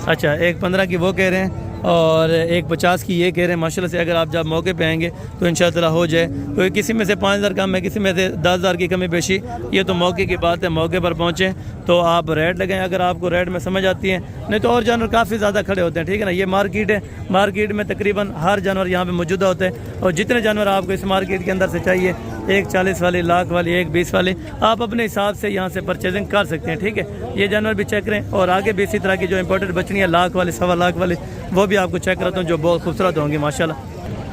अच्छा 1,15 की वो कह रहे हैं और 1,50 की ये कह रहे हैं माशाल्लाह से। अगर आप जब मौके पे आएंगे तो इंशाअल्लाह हो जाए। तो किसी में से 5,000 कम है, किसी में से 10,000 की कमी पेशी, ये तो मौके की बात है। मौके पर पहुँचें तो आप रेट लगाएं अगर आपको रेट में समझ आती है, नहीं तो और जानवर काफ़ी ज़्यादा खड़े होते हैं, ठीक है ना। ये मार्केट है, मार्केट में तकरीबन हर जानवर यहाँ पर मौजूदा होते हैं। और जितने जानवर आपको इस मार्केट के अंदर से चाहिए, 1,40 वाली, लाख वाली, 1,20 वाली, आप अपने हिसाब से यहाँ से परचेजिंग कर सकते हैं, ठीक है। ये जानवर भी चेक करें। और आगे भी इसी तरह की जो इम्पोर्टेड बछड़ियाँ लाख वाली, 1.25 लाख वाली, वो भी आपको चेक कराता हूँ जो बहुत खूबसूरत होंगी माशाल्लाह।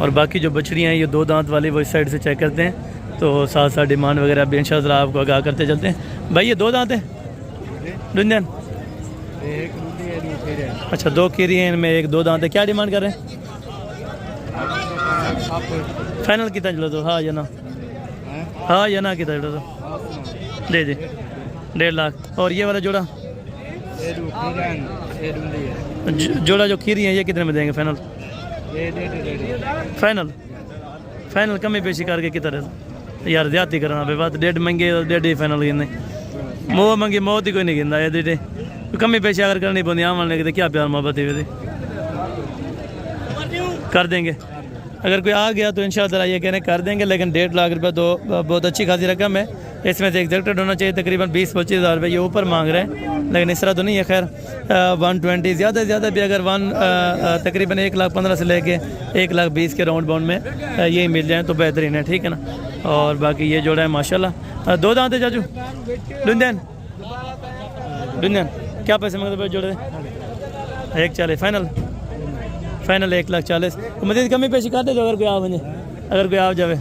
और बाकी जो बछड़ियाँ हैं ये 2 दांत वाली वो इस साइड से चेक करते हैं। तो साथ साथ डिमांड वगैरह भी इंशाल्लाह आपको आगाह करते चलते हैं। भाई ये 2 दांत हैं दुनियन? अच्छा 2 खीरी हैं, इनमें 1-2 दांत है। क्या डिमांड कर रहे हैं? फाइनल कितना चलो तो हाँ या ना? हाँ या ना कितना चलो तो दे दे 1.5 लाख। और ये वाला जोड़ा जोड़ा जो खीरी है ये कितने में देंगे फाइनल? फाइनल फाइनल कमी पेशी करके कितना यार? ज्यादा करना भाई बात। 1.5 महंगे और 1.5 ही फाइनल गिनने। मोह मंगी मौत ही कोई नहीं गिनता। ये कमी पेशी अगर करनी पौनी आम वाले की क्या प्यार मोहब्बत है कर देंगे। अगर कोई आ गया तो इंशाअल्लाह ये कहने कर देंगे। लेकिन 1.5 लाख रुपये तो बहुत अच्छी खासी रकम है। इसमें से एग्जैक्टेड होना चाहिए तकरीबन 20-25 हज़ार रुपये ये ऊपर मांग रहे हैं, लेकिन इस तरह तो नहीं है। खैर 120 ज़्यादा से ज़्यादा भी अगर तकरीबन 1,15,000 से लेके 1,20,000 के राउंड बाउंड में यही मिल जाए तो बेहतरीन है, ठीक है ना। और बाकी ये जोड़ा है माशाल्लाह 2 दांत है चाचू। दुनियन दुनियन क्या पैसे मांगते भाई जोड़े? 1,40 फाइनल फाइनल 1,40,000। तो मजीद कमी पेशी कर दे जो अगर कोई आ वजे, अगर कोई आ जाए,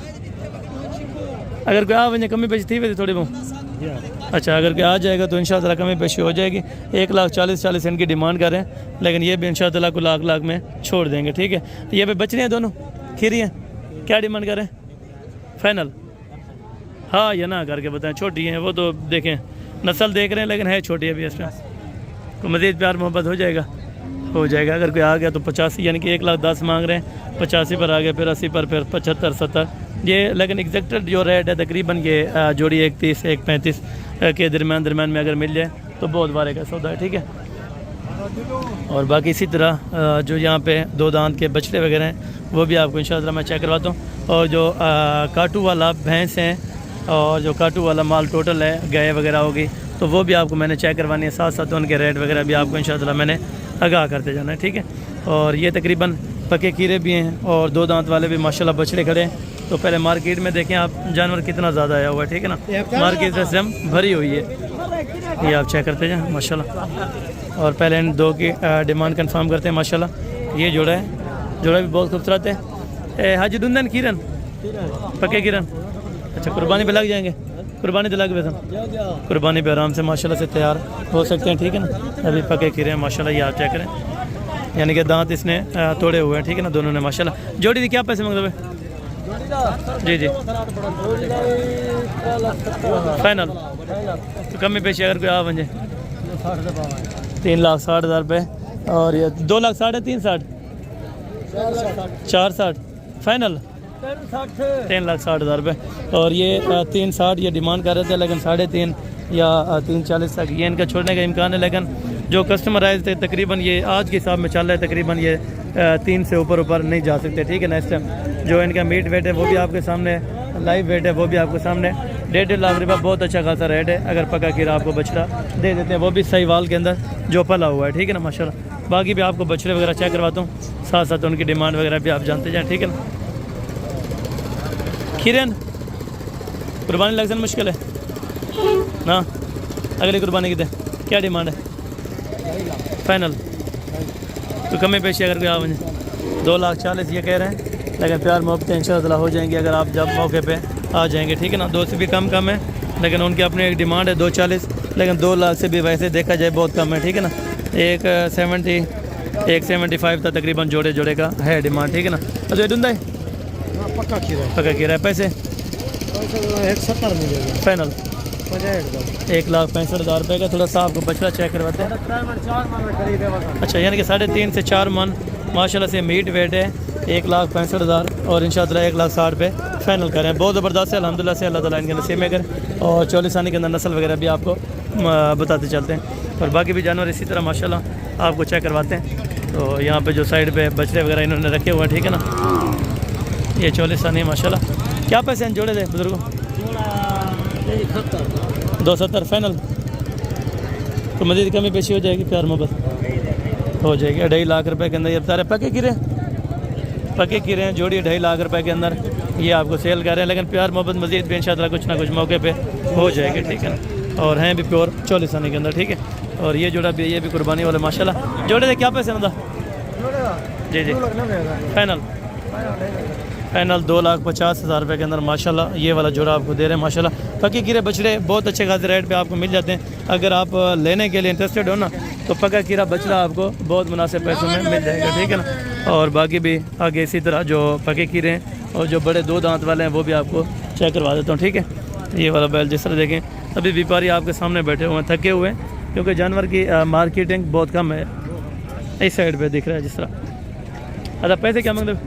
अगर कोई आ वजे कमी पेशी थी वैसे थोड़ी बहुत। अच्छा अगर कोई आ जाएगा तो इंशाअल्लाह कमी पेशी हो जाएगी। 1,40,000 इनकी डिमांड कर रहे हैं, लेकिन ये भी इंशाअल्लाह को लाख में छोड़ देंगे, ठीक है। ये भी बचने हैं दोनों खीरी हैं। क्या डिमांड कर रहे हैं? फाइनल हाँ या ना करके बताएं। छोटी हैं वो तो देखें नस्ल देख रहे हैं, लेकिन है छोटी अभी। इसमें तो मज़ीद प्यार मोहब्बत हो जाएगा अगर कोई आ गया तो 85 यानी कि 1,10,000 मांग रहे हैं। 85 पर आ गए, फिर 80 पर, फिर 75, 70 ये। लेकिन एग्जैक्टेड जो रेट है तकरीबन ये जोड़ी 1,30, 1,35 के दरमियान में अगर मिल जाए तो बहुत बारे का सौदा है, ठीक है। और बाकी इसी तरह जो यहाँ पे दो दांत के बछड़े वगैरह हैं वो भी आपको इंशाल्लाह मैं चेक करवाता हूँ। और जो काटू वाला भैंस हैं और जो काटू वाला माल टोटल है गाय वगैरह होगी तो वो भी आपको मैंने चेक करवानी है, साथ साथ उनके रेट वगैरह भी आपको इंशाल्लाह मैंने आगाह करते जाना है, ठीक है। और ये तकरीबन पके कीरे भी हैं और दो दांत वाले भी माशाल्लाह बछड़े खड़े हैं। तो पहले मार्केट में देखें आप जानवर कितना ज़्यादा आया हुआ है, ठीक है ना, मार्केट से हम भरी हुई है, ये आप चेक करते जाएँ माशाल्लाह। और पहले इन दो की डिमांड कंफर्म करते हैं माशाल्लाह। ये जोड़ा है, जोड़ा भी बहुत खूबसूरत है। हाजी दुंदन किरण पके किरण, अच्छा कुर्बानी पे लग जाएंगे, कुर्बानी तो लग गए थे, कुर्बानी पे आराम से माशाल्लाह से तैयार हो सकते हैं, ठीक है ना। अभी पके किरण माशाल्लाह, ये आप चेक करें, यानी कि दांत इसने तोड़े हुए हैं, ठीक है ना, दोनों ने माशाल्लाह। जोड़ी की क्या पैसे मांग रहे हैं? जी जी फाइनल तो कमी पेशी अगर कोई आ बन जाए 3,60,000 रुपये। और ये 2,60,000 3,60 4,60 फाइनल 3,60,000 रुपये। और ये 3,60 ये डिमांड कर रहे थे, लेकिन 3.5 या 3,40 तक ये इनका छोड़ने का इम्कान है। लेकिन जो कस्टमर आए थे तकरीबन ये आज के हिसाब में चल रहा है, तकरीबन ये 3 से ऊपर नहीं जा सकते, ठीक है ना। इस टाइम जो इनका मीट वेट है वो भी आपके सामने, लाइव वेट है वो भी आपके सामने। 1.5 लाख रुपये बहुत अच्छा खासा रेट है। अगर पका कीरा आपको बछड़ा दे देते हैं, वो भी सही वाल के अंदर जो पला हुआ है, ठीक है ना माशाल्लाह। बाकी भी आपको बछड़े वगैरह चेक करवाता हूँ, साथ साथ उनकी डिमांड वगैरह भी आप जानते जाएँ, ठीक है ना। खीरन कुर्बानी लग मुश्किल है ना, अगली कुर्बानी की क्या डिमांड है? फाइनल तो कमी पेशी अगर कोई आ मुझे 2,40,000 ये कह रहे हैं, लेकिन प्यार मोहब्बत इंशाअल्लाह हो जाएंगी अगर आप जब मौके पे आ जाएंगे, ठीक है ना। 2 से भी कम है, लेकिन उनकी अपनी एक डिमांड है 2,40,000, लेकिन 2 लाख से भी वैसे देखा जाए बहुत कम है, ठीक है ना। 1,75 तक तकरीबन जोड़े का है डिमांड, ठीक है ना। अच्छा डूंदा है पक्का कीरा है, पैसे 170 मिलेगा फाइनल 1,65,000 रुपये का। थोड़ा सा आपको बछड़ा चेक करवाते हैं। अच्छा यानी कि 3.5 से 4 मन माशाल्लाह से मीट वेट है, 1,65,000 और इंशाअल्लाह 1,60,000 रुपये फाइनल करें। बहुत ज़बरदस्त है अल्हम्दुलिल्लाह से, अल्लाह ताला इनके नसीब में करे। और 44 के अंदर नस्ल वगैरह भी आपको बताते चलते हैं। और बाकी भी जानवर इसी तरह माशाल्लाह आपको चेक करवाते हैं। तो यहाँ पे जो साइड पे बछड़े वगैरह इन्होंने रखे हुए हैं, ठीक है ना। ये 44 माशाल्लाह। क्या पैसे हैं जोड़े थे बुजुर्गों? 270 फाइनल तो मज़ीद कमी पेशी हो जाएगी, प्यार मोहब्बत हो जाएगी। 2.5 लाख रुपए के अंदर ये बता रहे पके कीरे हैं, जोड़ी 2.5 लाख रुपए के अंदर ये आपको सेल कर रहे हैं। लेकिन प्यार मोहब्बत मज़ीद भी इंशाअल्लाह कुछ ना कुछ मौके पे हो जाएगी, ठीक है ना। और हैं भी प्योर 44 के अंदर, ठीक है। और ये जोड़ा भी, ये भी कुर्बानी वाले माशाल्लाह। जोड़े थे क्या पैसे मतलब? जी जी फाइनल 2,50,000 रुपये के अंदर माशाल्लाह ये वाला जोड़ा आपको दे रहे हैं माशाल्लाह। पके कीरे बछड़े बहुत अच्छे खासे रेट पे आपको मिल जाते हैं। अगर आप लेने के लिए इंटरेस्टेड हो ना तो पका कीरा बछड़ा आपको बहुत मुनासिब पैसों में मिल जाएगा, ठीक है ना। और बाकी भी आगे इसी तरह जो पके कीरे हैं और जो बड़े 2 दांत वाले हैं वो भी आपको चेक करवा देता हूँ, ठीक है। ये वाला बैल जिस तरह देखें, अभी व्यापारी आपके सामने बैठे हुए हैं, थके हुए हैं, क्योंकि जानवर की मार्केटिंग बहुत कम है। इस साइड पर दिख रहा है जिस तरह। अच्छा पैसे क्या मांग रहे?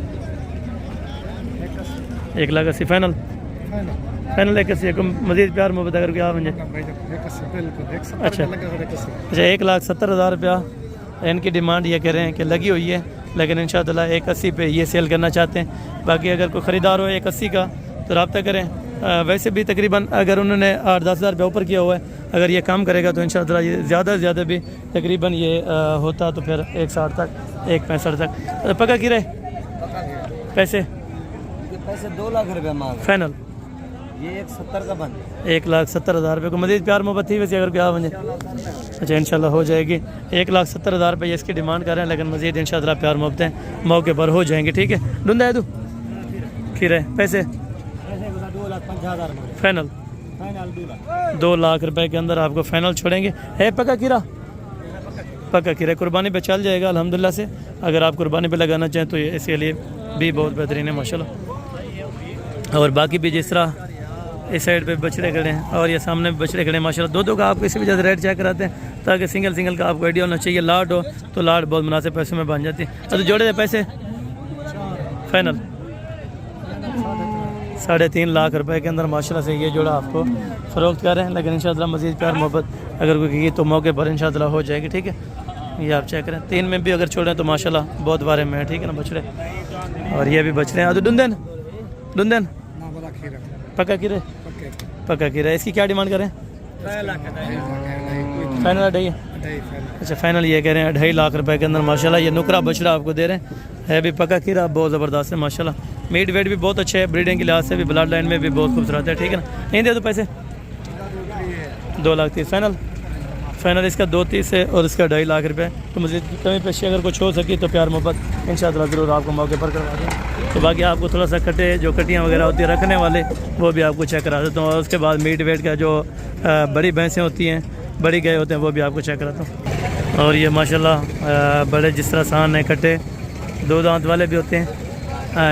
1,80,000 फाइनल 1,80,000 को मज़ीद प्यार मोहब्बत अगर क्या बन जाए। अच्छा 1,70,000 रुपया इनकी डिमांड ये कह रहे हैं कि लगी हुई है, लेकिन इंशाअल्लाह 1,80 पे ये सेल करना चाहते हैं। बाकी अगर कोई ख़रीदार हो 1,80 का तो रब्ता करें। वैसे भी तकरीबन अगर उन्होंने 8-10,000 रुपये ऊपर किया हुआ है, अगर ये कम करेगा तो इंशाअल्लाह ये ज़्यादा से ज़्यादा भी तकरीबन ये होता तो फिर 1,60 तक 1,65 तक पका की रहे। पैसे 2 लाख रुपये मांग फाइनल, ये 170 का बंद 1,70,000 रुपये को मज़ीद प्यार मोहब्बत थी वैसे अगर क्या बन जाए। अच्छा इंशाल्लाह हो जाएगी। 1,70,000 रुपये इसकी डिमांड कर रहे हैं, लेकिन मज़ीद इंशाल्लाह प्यार मोहब्बतें मौके पर हो जाएंगी, ठीक है। ढूंढा है तू खीरे पैसे 2,50,000 फाइनल 2 लाख रुपए के अंदर आपको फाइनल छोड़ेंगे। है पका कीरा, पका कीरा कुर्बानी पे चल जाएगा अल्हम्दुलिल्लाह से। अगर आप कुर्बानी पे लगाना चाहें तो ये इसके लिए भी बहुत बेहतरीन है माशाल्लाह। और बाकी भी जिस तरह इस साइड पे बछड़े खड़े हैं और ये सामने बछड़े खड़े हैं माशाल्लाह। दो का आप किसी वजह से रेट चेक कराते हैं ताकि सिंगल का आपको आइडिया होना चाहिए। लाट हो तो लाट बहुत मुनासिब पैसे में बन जाती है। तो जोड़े पैसे फाइनल 3.5 लाख रुपए के अंदर माशाल्लाह से ये जोड़ा आपको फ़रोख्त कर रहे हैं। लेकिन इंशाअल्लाह मज़ीद प्यार मोहब्बत अगर कोई की तो मौके पर इंशाअल्लाह हो जाएगी, ठीक है। ये आप चेक करें, 3 में भी अगर छोड़ें तो माशाल्लाह बहुत बारे में है, ठीक है ना बछड़े। और ये भी बछड़े हैं। दुंदन दुंदन ना बड़ा खीरा पक्का खीरे, पक्के पक्का खीरा। इसकी क्या डिमांड करें? फाइनल 2.5। अच्छा फाइनल ये कह रहे हैं 2.5 लाख रुपए के अंदर माशाल्लाह। ये नुकरा बछड़ा आपको दे रहे हैं, है भी पक्का खीरा, बहुत ज़बरदस्त है माशाल्लाह। मीट वेट भी बहुत अच्छे है, ब्रीडिंग के लिहाज से भी, ब्लड लाइन में भी बहुत खूबसूरत है, ठीक है ना। नहीं दे दो पैसे 2,30,000 फाइनल। फाइनल इसका 2,30 है और इसका 2.5 लाख रुपए। तो मुझे कमी पेशी अगर कुछ हो सकी तो प्यार मोहब्बत इंशाअल्लाह ज़रूर आपको मौके पर करवा दें। तो बाकी आपको थोड़ा सा कटे जो कटियाँ वगैरह होती है रखने वाले, वो भी आपको चेक करा देता हूँ। और उसके बाद मीट वेट का जो बड़ी भैंसें होती हैं, बड़ी गाय होते हैं, वो भी आपको चेक कराता हूँ। और ये माशाल्लाह बड़े जिस तरह सान है कटे, 2 दांत वाले भी होते हैं,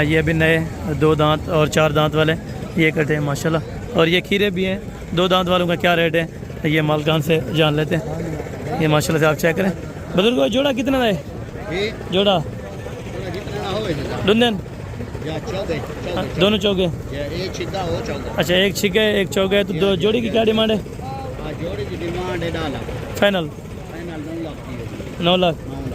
ये भी नए 2 दांत और 4 दांत वाले ये कटे हैं माशाल्लाह। और ये खीरे भी हैं। 2 दांत वालों का क्या रेट है ये मालकान से जान लेते हैं। ये माशाल्लाह से आप चेक करें। बुजुर्ग जोड़ा कितना है? जोड़ा दुंदन दोनों चौके। अच्छा एक छिके एक चौके, तो 2 जोड़ी की क्या डिमांड है? Final 9 lakh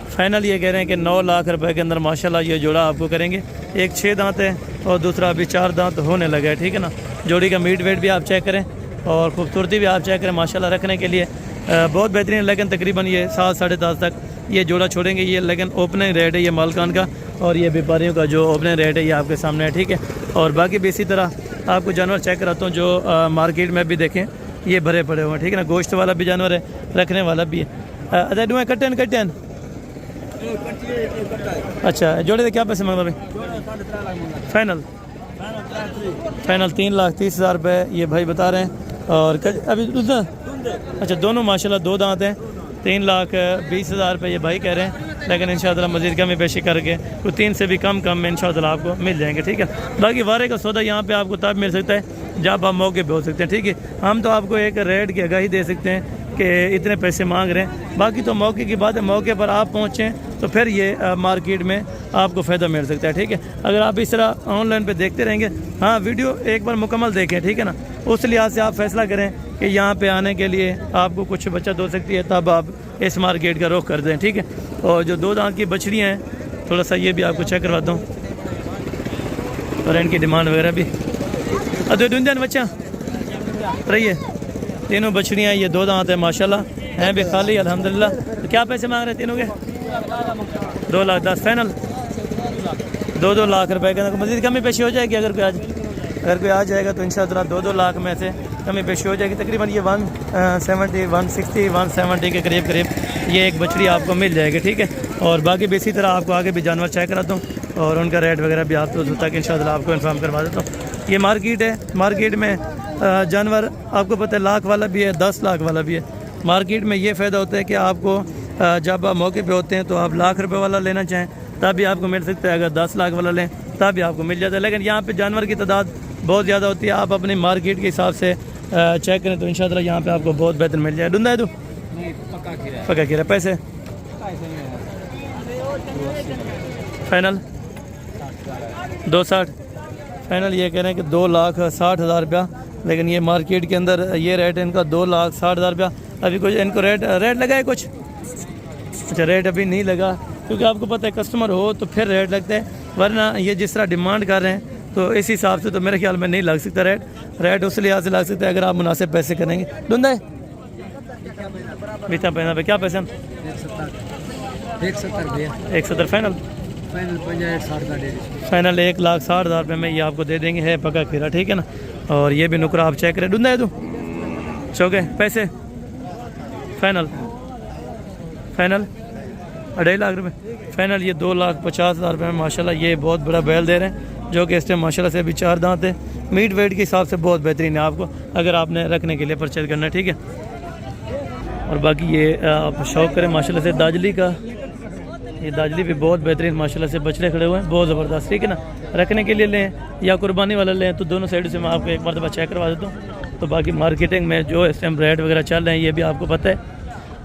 final. ये कह रहे हैं कि 9 लाख रुपए के अंदर माशाल्लाह ये जोड़ा आपको करेंगे। एक 6 दांत है और दूसरा अभी 4 दांत होने लगा है, ठीक है ना। जोड़ी का मीट वेट भी आप चेक करें और खूबसूरती भी आप चेक करें माशाल्लाह। रखने के लिए बहुत बेहतरीन, लेकिन तकरीबन ये 7 साढ़े 10 तक ये जोड़ा छोड़ेंगे ये, लेकिन ओपनिंग रेट है ये मालकान का और ये व्यापारियों का जो ओपनिंग रेट है ये आपके सामने है, ठीक है। और बाकी भी इसी तरह आपको जानवर चेक कराता हूँ जो मार्केट में भी देखें ये भरे पड़े हुए हैं, ठीक है ना। गोश्त वाला भी जानवर है, रखने वाला भी है। अदर कटन कटन अच्छा जोड़े के क्या पैसे मांग रहे? फाइनल फाइनल 3,30,000 रुपये ये भाई बता रहे हैं। और अभी अच्छा दोनों माशाल्लाह 2 दांत हैं, 3,20,000 रुपये ये भाई कह रहे हैं, लेकिन इंशाअल्लाह मज़ीद कमी पेशी करके तो 3 से भी कम में इंशाअल्लाह आपको मिल जाएंगे, ठीक है। बाकी वारे का सौदा यहाँ पे आपको तब मिल सकता है जब आप मौके पे हो सकते हैं, ठीक है। हम तो आपको एक रेट की आगाही दे सकते हैं कि इतने पैसे मांग रहे हैं, बाकी तो मौके की बात है। मौके पर आप पहुँचें तो फिर ये मार्केट में आपको फ़ायदा मिल सकता है, ठीक है। अगर आप इस तरह ऑनलाइन पे देखते रहेंगे, हाँ वीडियो एक बार मुकम्मल देखें, ठीक है ना। उस लिहाज से आप फैसला करें कि यहाँ पे आने के लिए आपको कुछ बचत हो सकती है, तब आप इस मार्केट का रुख कर दें, ठीक है। और जो 2 दांत की बछड़ियाँ हैं थोड़ा सा ये भी आपको चेक करवाता हूँ और इनकी डिमांड वगैरह भी। अरे दुंदन बच्चा रही है, तीनों बछड़ियाँ ये 2 दांत है माशाल्लाह, हैं भी खाली अल्हम्दुलिल्लाह। तो क्या पैसे मांग रहे हैं तीनों के? 2,10,000 फाइनल। 2-2 लाख रुपए के अंदर मज़ीद कमी पेशी हो जाएगी अगर कोई आ जाएगा तो इंशाअल्लाह 2-2 लाख में से कमी पेशी हो जाएगी। तकरीबन ये 170 160 170 के करीब ये एक बछड़ी आपको मिल जाएगी, ठीक है। और बाकी भी इसी तरह आपको आगे भी जानवर चेक कराता हूँ और उनका रेट वगैरह भी आप तो तक इंशाअल्लाह आपको इन्फॉर्म करवा देता हूँ। ये मार्केट है, मार्केट में जानवर आपको पता है लाख वाला भी है, 10 लाख वाला भी है। मार्केट में ये फ़ायदा होता है कि आपको जब आप मौके पे होते हैं तो आप लाख रुपए वाला लेना चाहें तब भी आपको मिल सकता है, अगर 10 लाख वाला लें तब भी आपको मिल जाता है। लेकिन यहाँ पे जानवर की तादाद बहुत ज़्यादा होती है, आप अपनी मार्केट के हिसाब से चेक करें तो इंशाअल्लाह यहाँ पे आपको बहुत बेहतर मिल जाए। डूंदा है तो पक्का खीरा। पैसे फाइनल 260 फाइनल। ये कह रहे हैं कि 2,60,000 रुपया, लेकिन ये मार्केट के अंदर ये रेट है इनका 2,60,000 रुपया। अभी कुछ इनको रेट लगा है कुछ? अच्छा रेट अभी नहीं लगा, क्योंकि आपको पता है कस्टमर हो तो फिर रेट लगता है, वरना ये जिस तरह डिमांड कर रहे हैं तो इस हिसाब से तो मेरे ख्याल में नहीं लग सकता रेट उस लिहाज से लग सकता है अगर आप मुनासिब पैसे करेंगे। धुंधा है बीता पैना पे क्या पैसे? 170 फाइनल। फाइनल 1,60,000 रुपये में ये आपको दे देंगे, है पक्का खीरा, ठीक है ना। और ये भी नुकरा आप चेक करें। धुंधा है तू चौके पैसे फाइनल 2.5 लाख रुपए फाइनल। ये 2,50,000 रुपये में माशाल्लाह ये बहुत बड़ा बैल दे रहे हैं, जो कि इस टाइम माशाल्लाह से अभी 4 दांत है। मीट वेट के हिसाब से बहुत बेहतरीन है आपको अगर आपने रखने के लिए परचेज करना है, ठीक है। और बाकी ये आप शौक़ करें माशाल्लाह से दाजली का, ये दाजली भी बहुत बेहतरीन माशाल्लाह से बछड़े खड़े हुए हैं, बहुत ज़बरदस्त, ठीक है ना। रखने के लिए लें या कुर्बानी वाला लें तो दोनों साइड से मैं आपको एक मरतबा चेक करवा देता हूँ। तो बाकी मार्केटिंग में जो इस टाइम रेट वगैरह चल रहे हैं ये भी आपको पता है।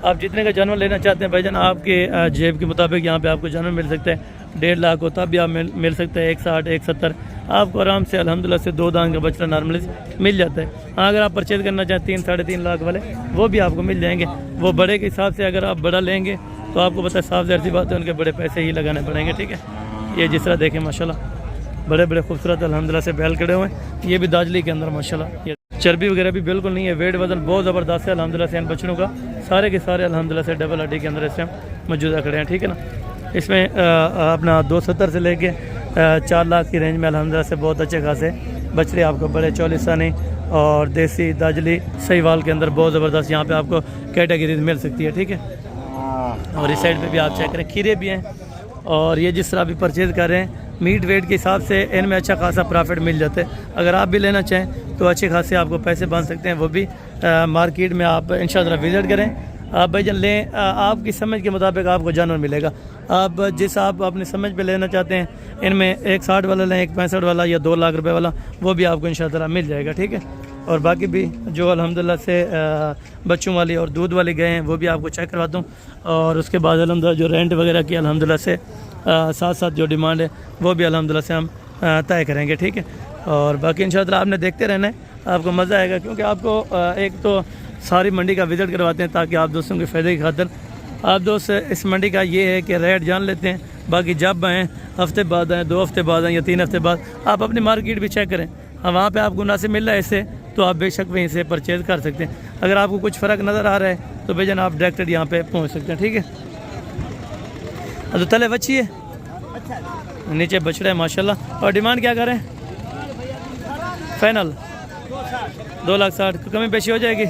आप जितने का जानवर लेना चाहते हैं भाईजान, आपके जेब के मुताबिक यहाँ पे आपको जानवर मिल सकता है। 1.5 लाख हो तब भी आप मिल सकता है, 160 170 आपको आराम से अल्हम्दुलिल्लाह से 2 दांत का बछड़ा नॉर्मली मिल जाता है। हाँ अगर आप परचेज़ करना चाहें 3 साढ़े 3 लाख वाले वो भी आपको मिल जाएंगे। वो बड़े के हिसाब से अगर आप बड़ा लेंगे तो आपको पता है साफ ज़ाहिर सी बात है उनके बड़े पैसे ही लगाने पड़ेंगे, ठीक है। ये जिस तरह देखें माशाल्लाह बड़े बड़े खूबसूरत अल्हम्दुलिल्लाह से बैल खड़े हुए हैं, ये भी दाजली के अंदर माशाल्लाह। ये चर्बी वगैरह भी बिल्कुल नहीं है, वेट वजन बहुत ज़बरदस्त है अल्हम्दुलिल्लाह से इन बच्चों का, सारे के सारे अल्हम्दुलिल्लाह से डबल हड्डी के अंदर इस टाइम मौजूदा खड़े हैं, ठीक है ना। इसमें अपना 270 से लेके 4 लाख की रेंज में अल्हम्दुलिल्लाह से बहुत अच्छे खासे बछड़े आपको बड़े चौलिस्तानी और देसी दाजली सहीवाल के अंदर बहुत ज़बरदस्त यहाँ पे आपको कैटेगरीज मिल सकती है, ठीक है। और इस साइड पे भी आप चेक करें, खीरे भी हैं। और ये जिस तरह अभी परचेज़ कर रहे हैं मीट वेट के हिसाब से इनमें अच्छा खासा प्रॉफिट मिल जाता है। अगर आप भी लेना चाहें तो अच्छे खासे आपको पैसे बन सकते हैं, वो भी मार्केट में आप इंशाअल्लाह विज़िट करें, आप भाईजान लें, आपकी समझ के मुताबिक आपको जानवर मिलेगा। आप जिस आप अपनी समझ पे लेना चाहते हैं, इनमें एक 60 वाला लें, एक 65 वाला या 2 लाख रुपए वाला, वो भी आपको इंशाअल्लाह मिल जाएगा, ठीक है। और बाकी भी जो अल्हम्दुलिल्लाह से बच्चों वाली और दूध वाली गए हैं वो भी आपको चेक करवाता हूँ। और उसके बाद अल्हम्दुलिल्लाह जो रेंट वगैरह की अल्हम्दुलिल्लाह से साथ साथ जो डिमांड है वो भी अल्हम्दुलिल्लाह से हम तय करेंगे, ठीक है। और बाकी इंशाअल्लाह आपने देखते रहना है, आपको मज़ा आएगा, क्योंकि आपको एक तो सारी मंडी का विज़िट करवाते हैं ताकि आप दोस्तों के फ़ायदे की खातिर आप दोस्त इस मंडी का ये है कि रेट जान लेते हैं। बाकी जब आएँ, हफ्ते बाद आएँ, 2 हफ्ते बाद आएँ या 3 हफ्ते बाद, आप अपनी मार्केट भी चेक करें, वहाँ पे आपको मुनासिब मिल रहा है इससे तो आप बेशक वहीं से परचेज़ कर सकते हैं। अगर आपको कुछ फ़र्क नज़र आ रहा है तो बेजन आप डायरेक्ट यहाँ पे पहुँच सकते हैं, ठीक है। तो तले बच्ची है, नीचे बछड़ा है माशाल्लाह। और डिमांड क्या करें? फाइनल 2,60,000 कमी पेशी हो जाएगी,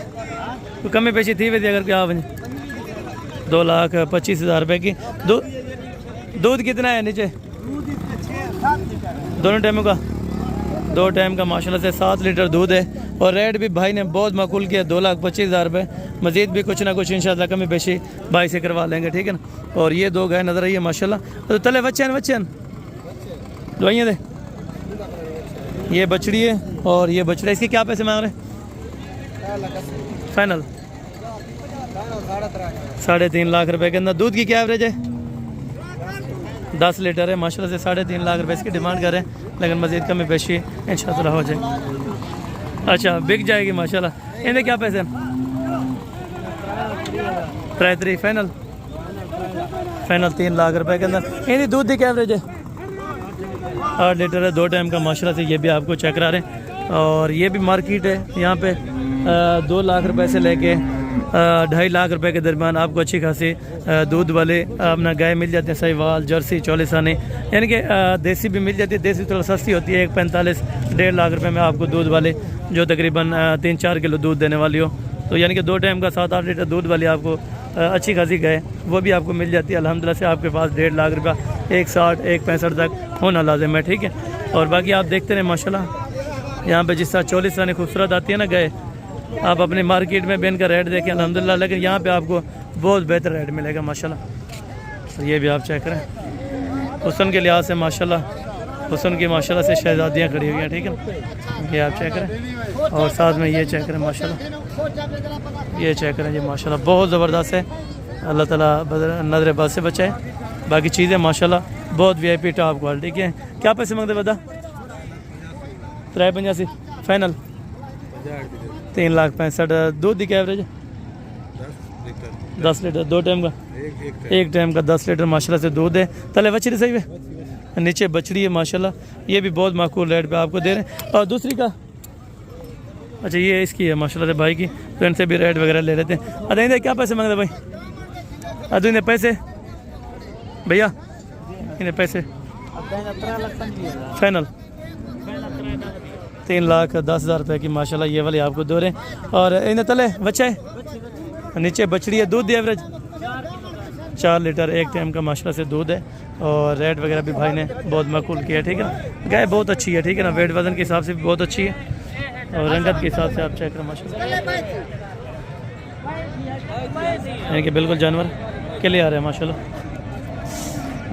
तो कमी पेशी थी वैसे अगर क्या वजह 2,25,000 रुपये की। दूध कितना है नीचे? दोनों टाइमों का 2 टाइम का माशाल्लाह से 7 लीटर दूध है। और रेट भी भाई ने बहुत माकूल किया, 2,25,000 रुपये। मज़ीद भी कुछ ना कुछ इंशाल्लाह कमी पेशी भाई से करवा लेंगे, ठीक है ना। और ये 2 गाय नजर आई है माशाल्लाह। तो तले बच्चे दवाइयाँ दे, ये बछड़ी है और ये बछड़ा, इसके क्या पैसे मांग रहे हैं? फाइनल 3.5 लाख रुपए के अंदर। दूध की क्या एवरेज है? 10 लीटर है माशाल्लाह से, 3.5 लाख रुपए इसकी डिमांड कर रहे हैं, लेकिन मज़ीद कमी पेशी इंशाअल्लाह हो जाए। अच्छा बिक जाएगी माशाल्लाह। इन्हें क्या पैसे? 3.5 फाइनल 3 लाख रुपए के अंदर। इन्हें दूध की क्या एवरेज है? 8 लीटर है, 2 टाइम का माशाल्लाह से। ये भी आपको चेक करा रहे हैं। और ये भी मार्केट है, यहाँ पे 2 लाख रुपए से लेके 2.5 लाख रुपए के दरमियान आपको अच्छी खासी दूध वाले अपना गाय मिल जाते हैं, सहीवाल, जर्सी, चौलिसानी, यानी कि देसी भी मिल जाती है। देसी थोड़ा सस्ती होती है, 1.45 1.5 लाख रुपए में आपको दूध वाले जो तकरीबन 3-4 किलो दूध देने वाली हो, तो यानी कि 2 टाइम का 7-8 लीटर दूध वाली आपको अच्छी खासी गाय वो भी आपको मिल जाती है अल्हम्दुलिल्लाह से। आपके पास 1.5 लाख रुपया 1.60 1.65 तक होना लाजिम है, ठीक है। और बाकी आप देखते रहे माशाल्लाह, यहाँ पे जिस तरह 40 रानी खूबसूरत आती है ना गाय, आप अपनी मार्केट में भी इनका रेट देखें अल्हम्दुलिल्लाह, लेकिन यहाँ पे आपको बहुत बेहतर रेट मिलेगा माशाल्लाह। तो ये भी आप चेक करें, हुस्न के लिहाज से माशाल्लाह, हुस्न की माशाल्लाह से शहजादियाँ खड़ी हुई हैं, ठीक है। ये आप चेक करें और साथ में ये चेक करें माशाल्लाह, ये चेक करें जी माशाल्लाह, बहुत ज़बरदस्त है। अल्लाह ताला नज़र बद से बचाए। बाकी चीज़ें माशाल्लाह बहुत VIP टॉप क्वालिटी की हैं। क्या पैसे मांगते बता? 3.85 फाइनल 3,65,000। दूध की क्या एवरेज है? 10 लीटर 2 टाइम का, एक टाइम का 10 लीटर माशाल्लाह से दूध है। तले बछड़ी सही है, नीचे बछड़ी है माशाल्लाह। ये भी बहुत माकूल रेट पे आपको दे रहे हैं। और दूसरी का अच्छा ये इसकी है माशाल्लाह से भाई की, तो इनसे भी रेट वगैरह ले लेते हैं। अदे क्या पैसे मांगते भाई? अदू इन्हें पैसे भैया, इन्हें पैसे फाइनल 3,10,000 रुपये की माशाल्लाह ये वाले आपको दो रहे हैं। और इन्हें तले बच्चा है, नीचे बछड़ी है। दूध एवरेज 4 लीटर एक टाइम का माशाल्लाह से दूध है। और रेट वगैरह भी भाई ने बहुत माकूल किया है, ठीक है ना। गाय बहुत अच्छी है, ठीक है ना, वेट वजन के हिसाब से भी बहुत अच्छी है और रंगत के हिसाब से आप चेक करें माशाल्लाह, यानी कि बिल्कुल जानवर के लिए आ रहे हैं माशाल्लाह।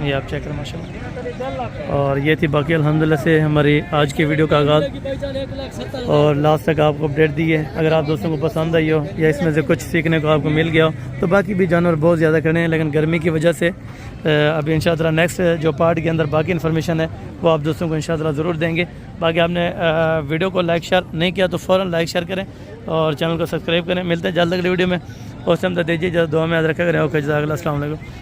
ये आप चेक करें माशाल्लाह। और ये थी बाकी अल्हम्दुलिल्लाह से हमारी आज की वीडियो का आगाज़ और लास्ट तक आपको अपडेट दी है। अगर आप दोस्तों को पसंद आई हो या इसमें से कुछ सीखने को आपको मिल गया हो, तो बाकी भी जानवर बहुत ज़्यादा खड़े हैं, लेकिन गर्मी की वजह से अभी इंशाअल्लाह नेक्स्ट जो पार्ट के अंदर बाकी इन्फॉर्मेशन है वो आप दोस्तों को इंशाअल्लाह ज़रूर देंगे। बाकी आपने वीडियो को लाइक शेयर नहीं किया तो फ़ौरन लाइक शेयर करें और चैनल को सब्सक्राइब करें। मिलते हैं जल्द अगली वीडियो में। उस टाइम तक दीजिए, दुआ में याद रखा करें। ओके, जज़ाकल्लाह, अस्सलाम वालेकुम।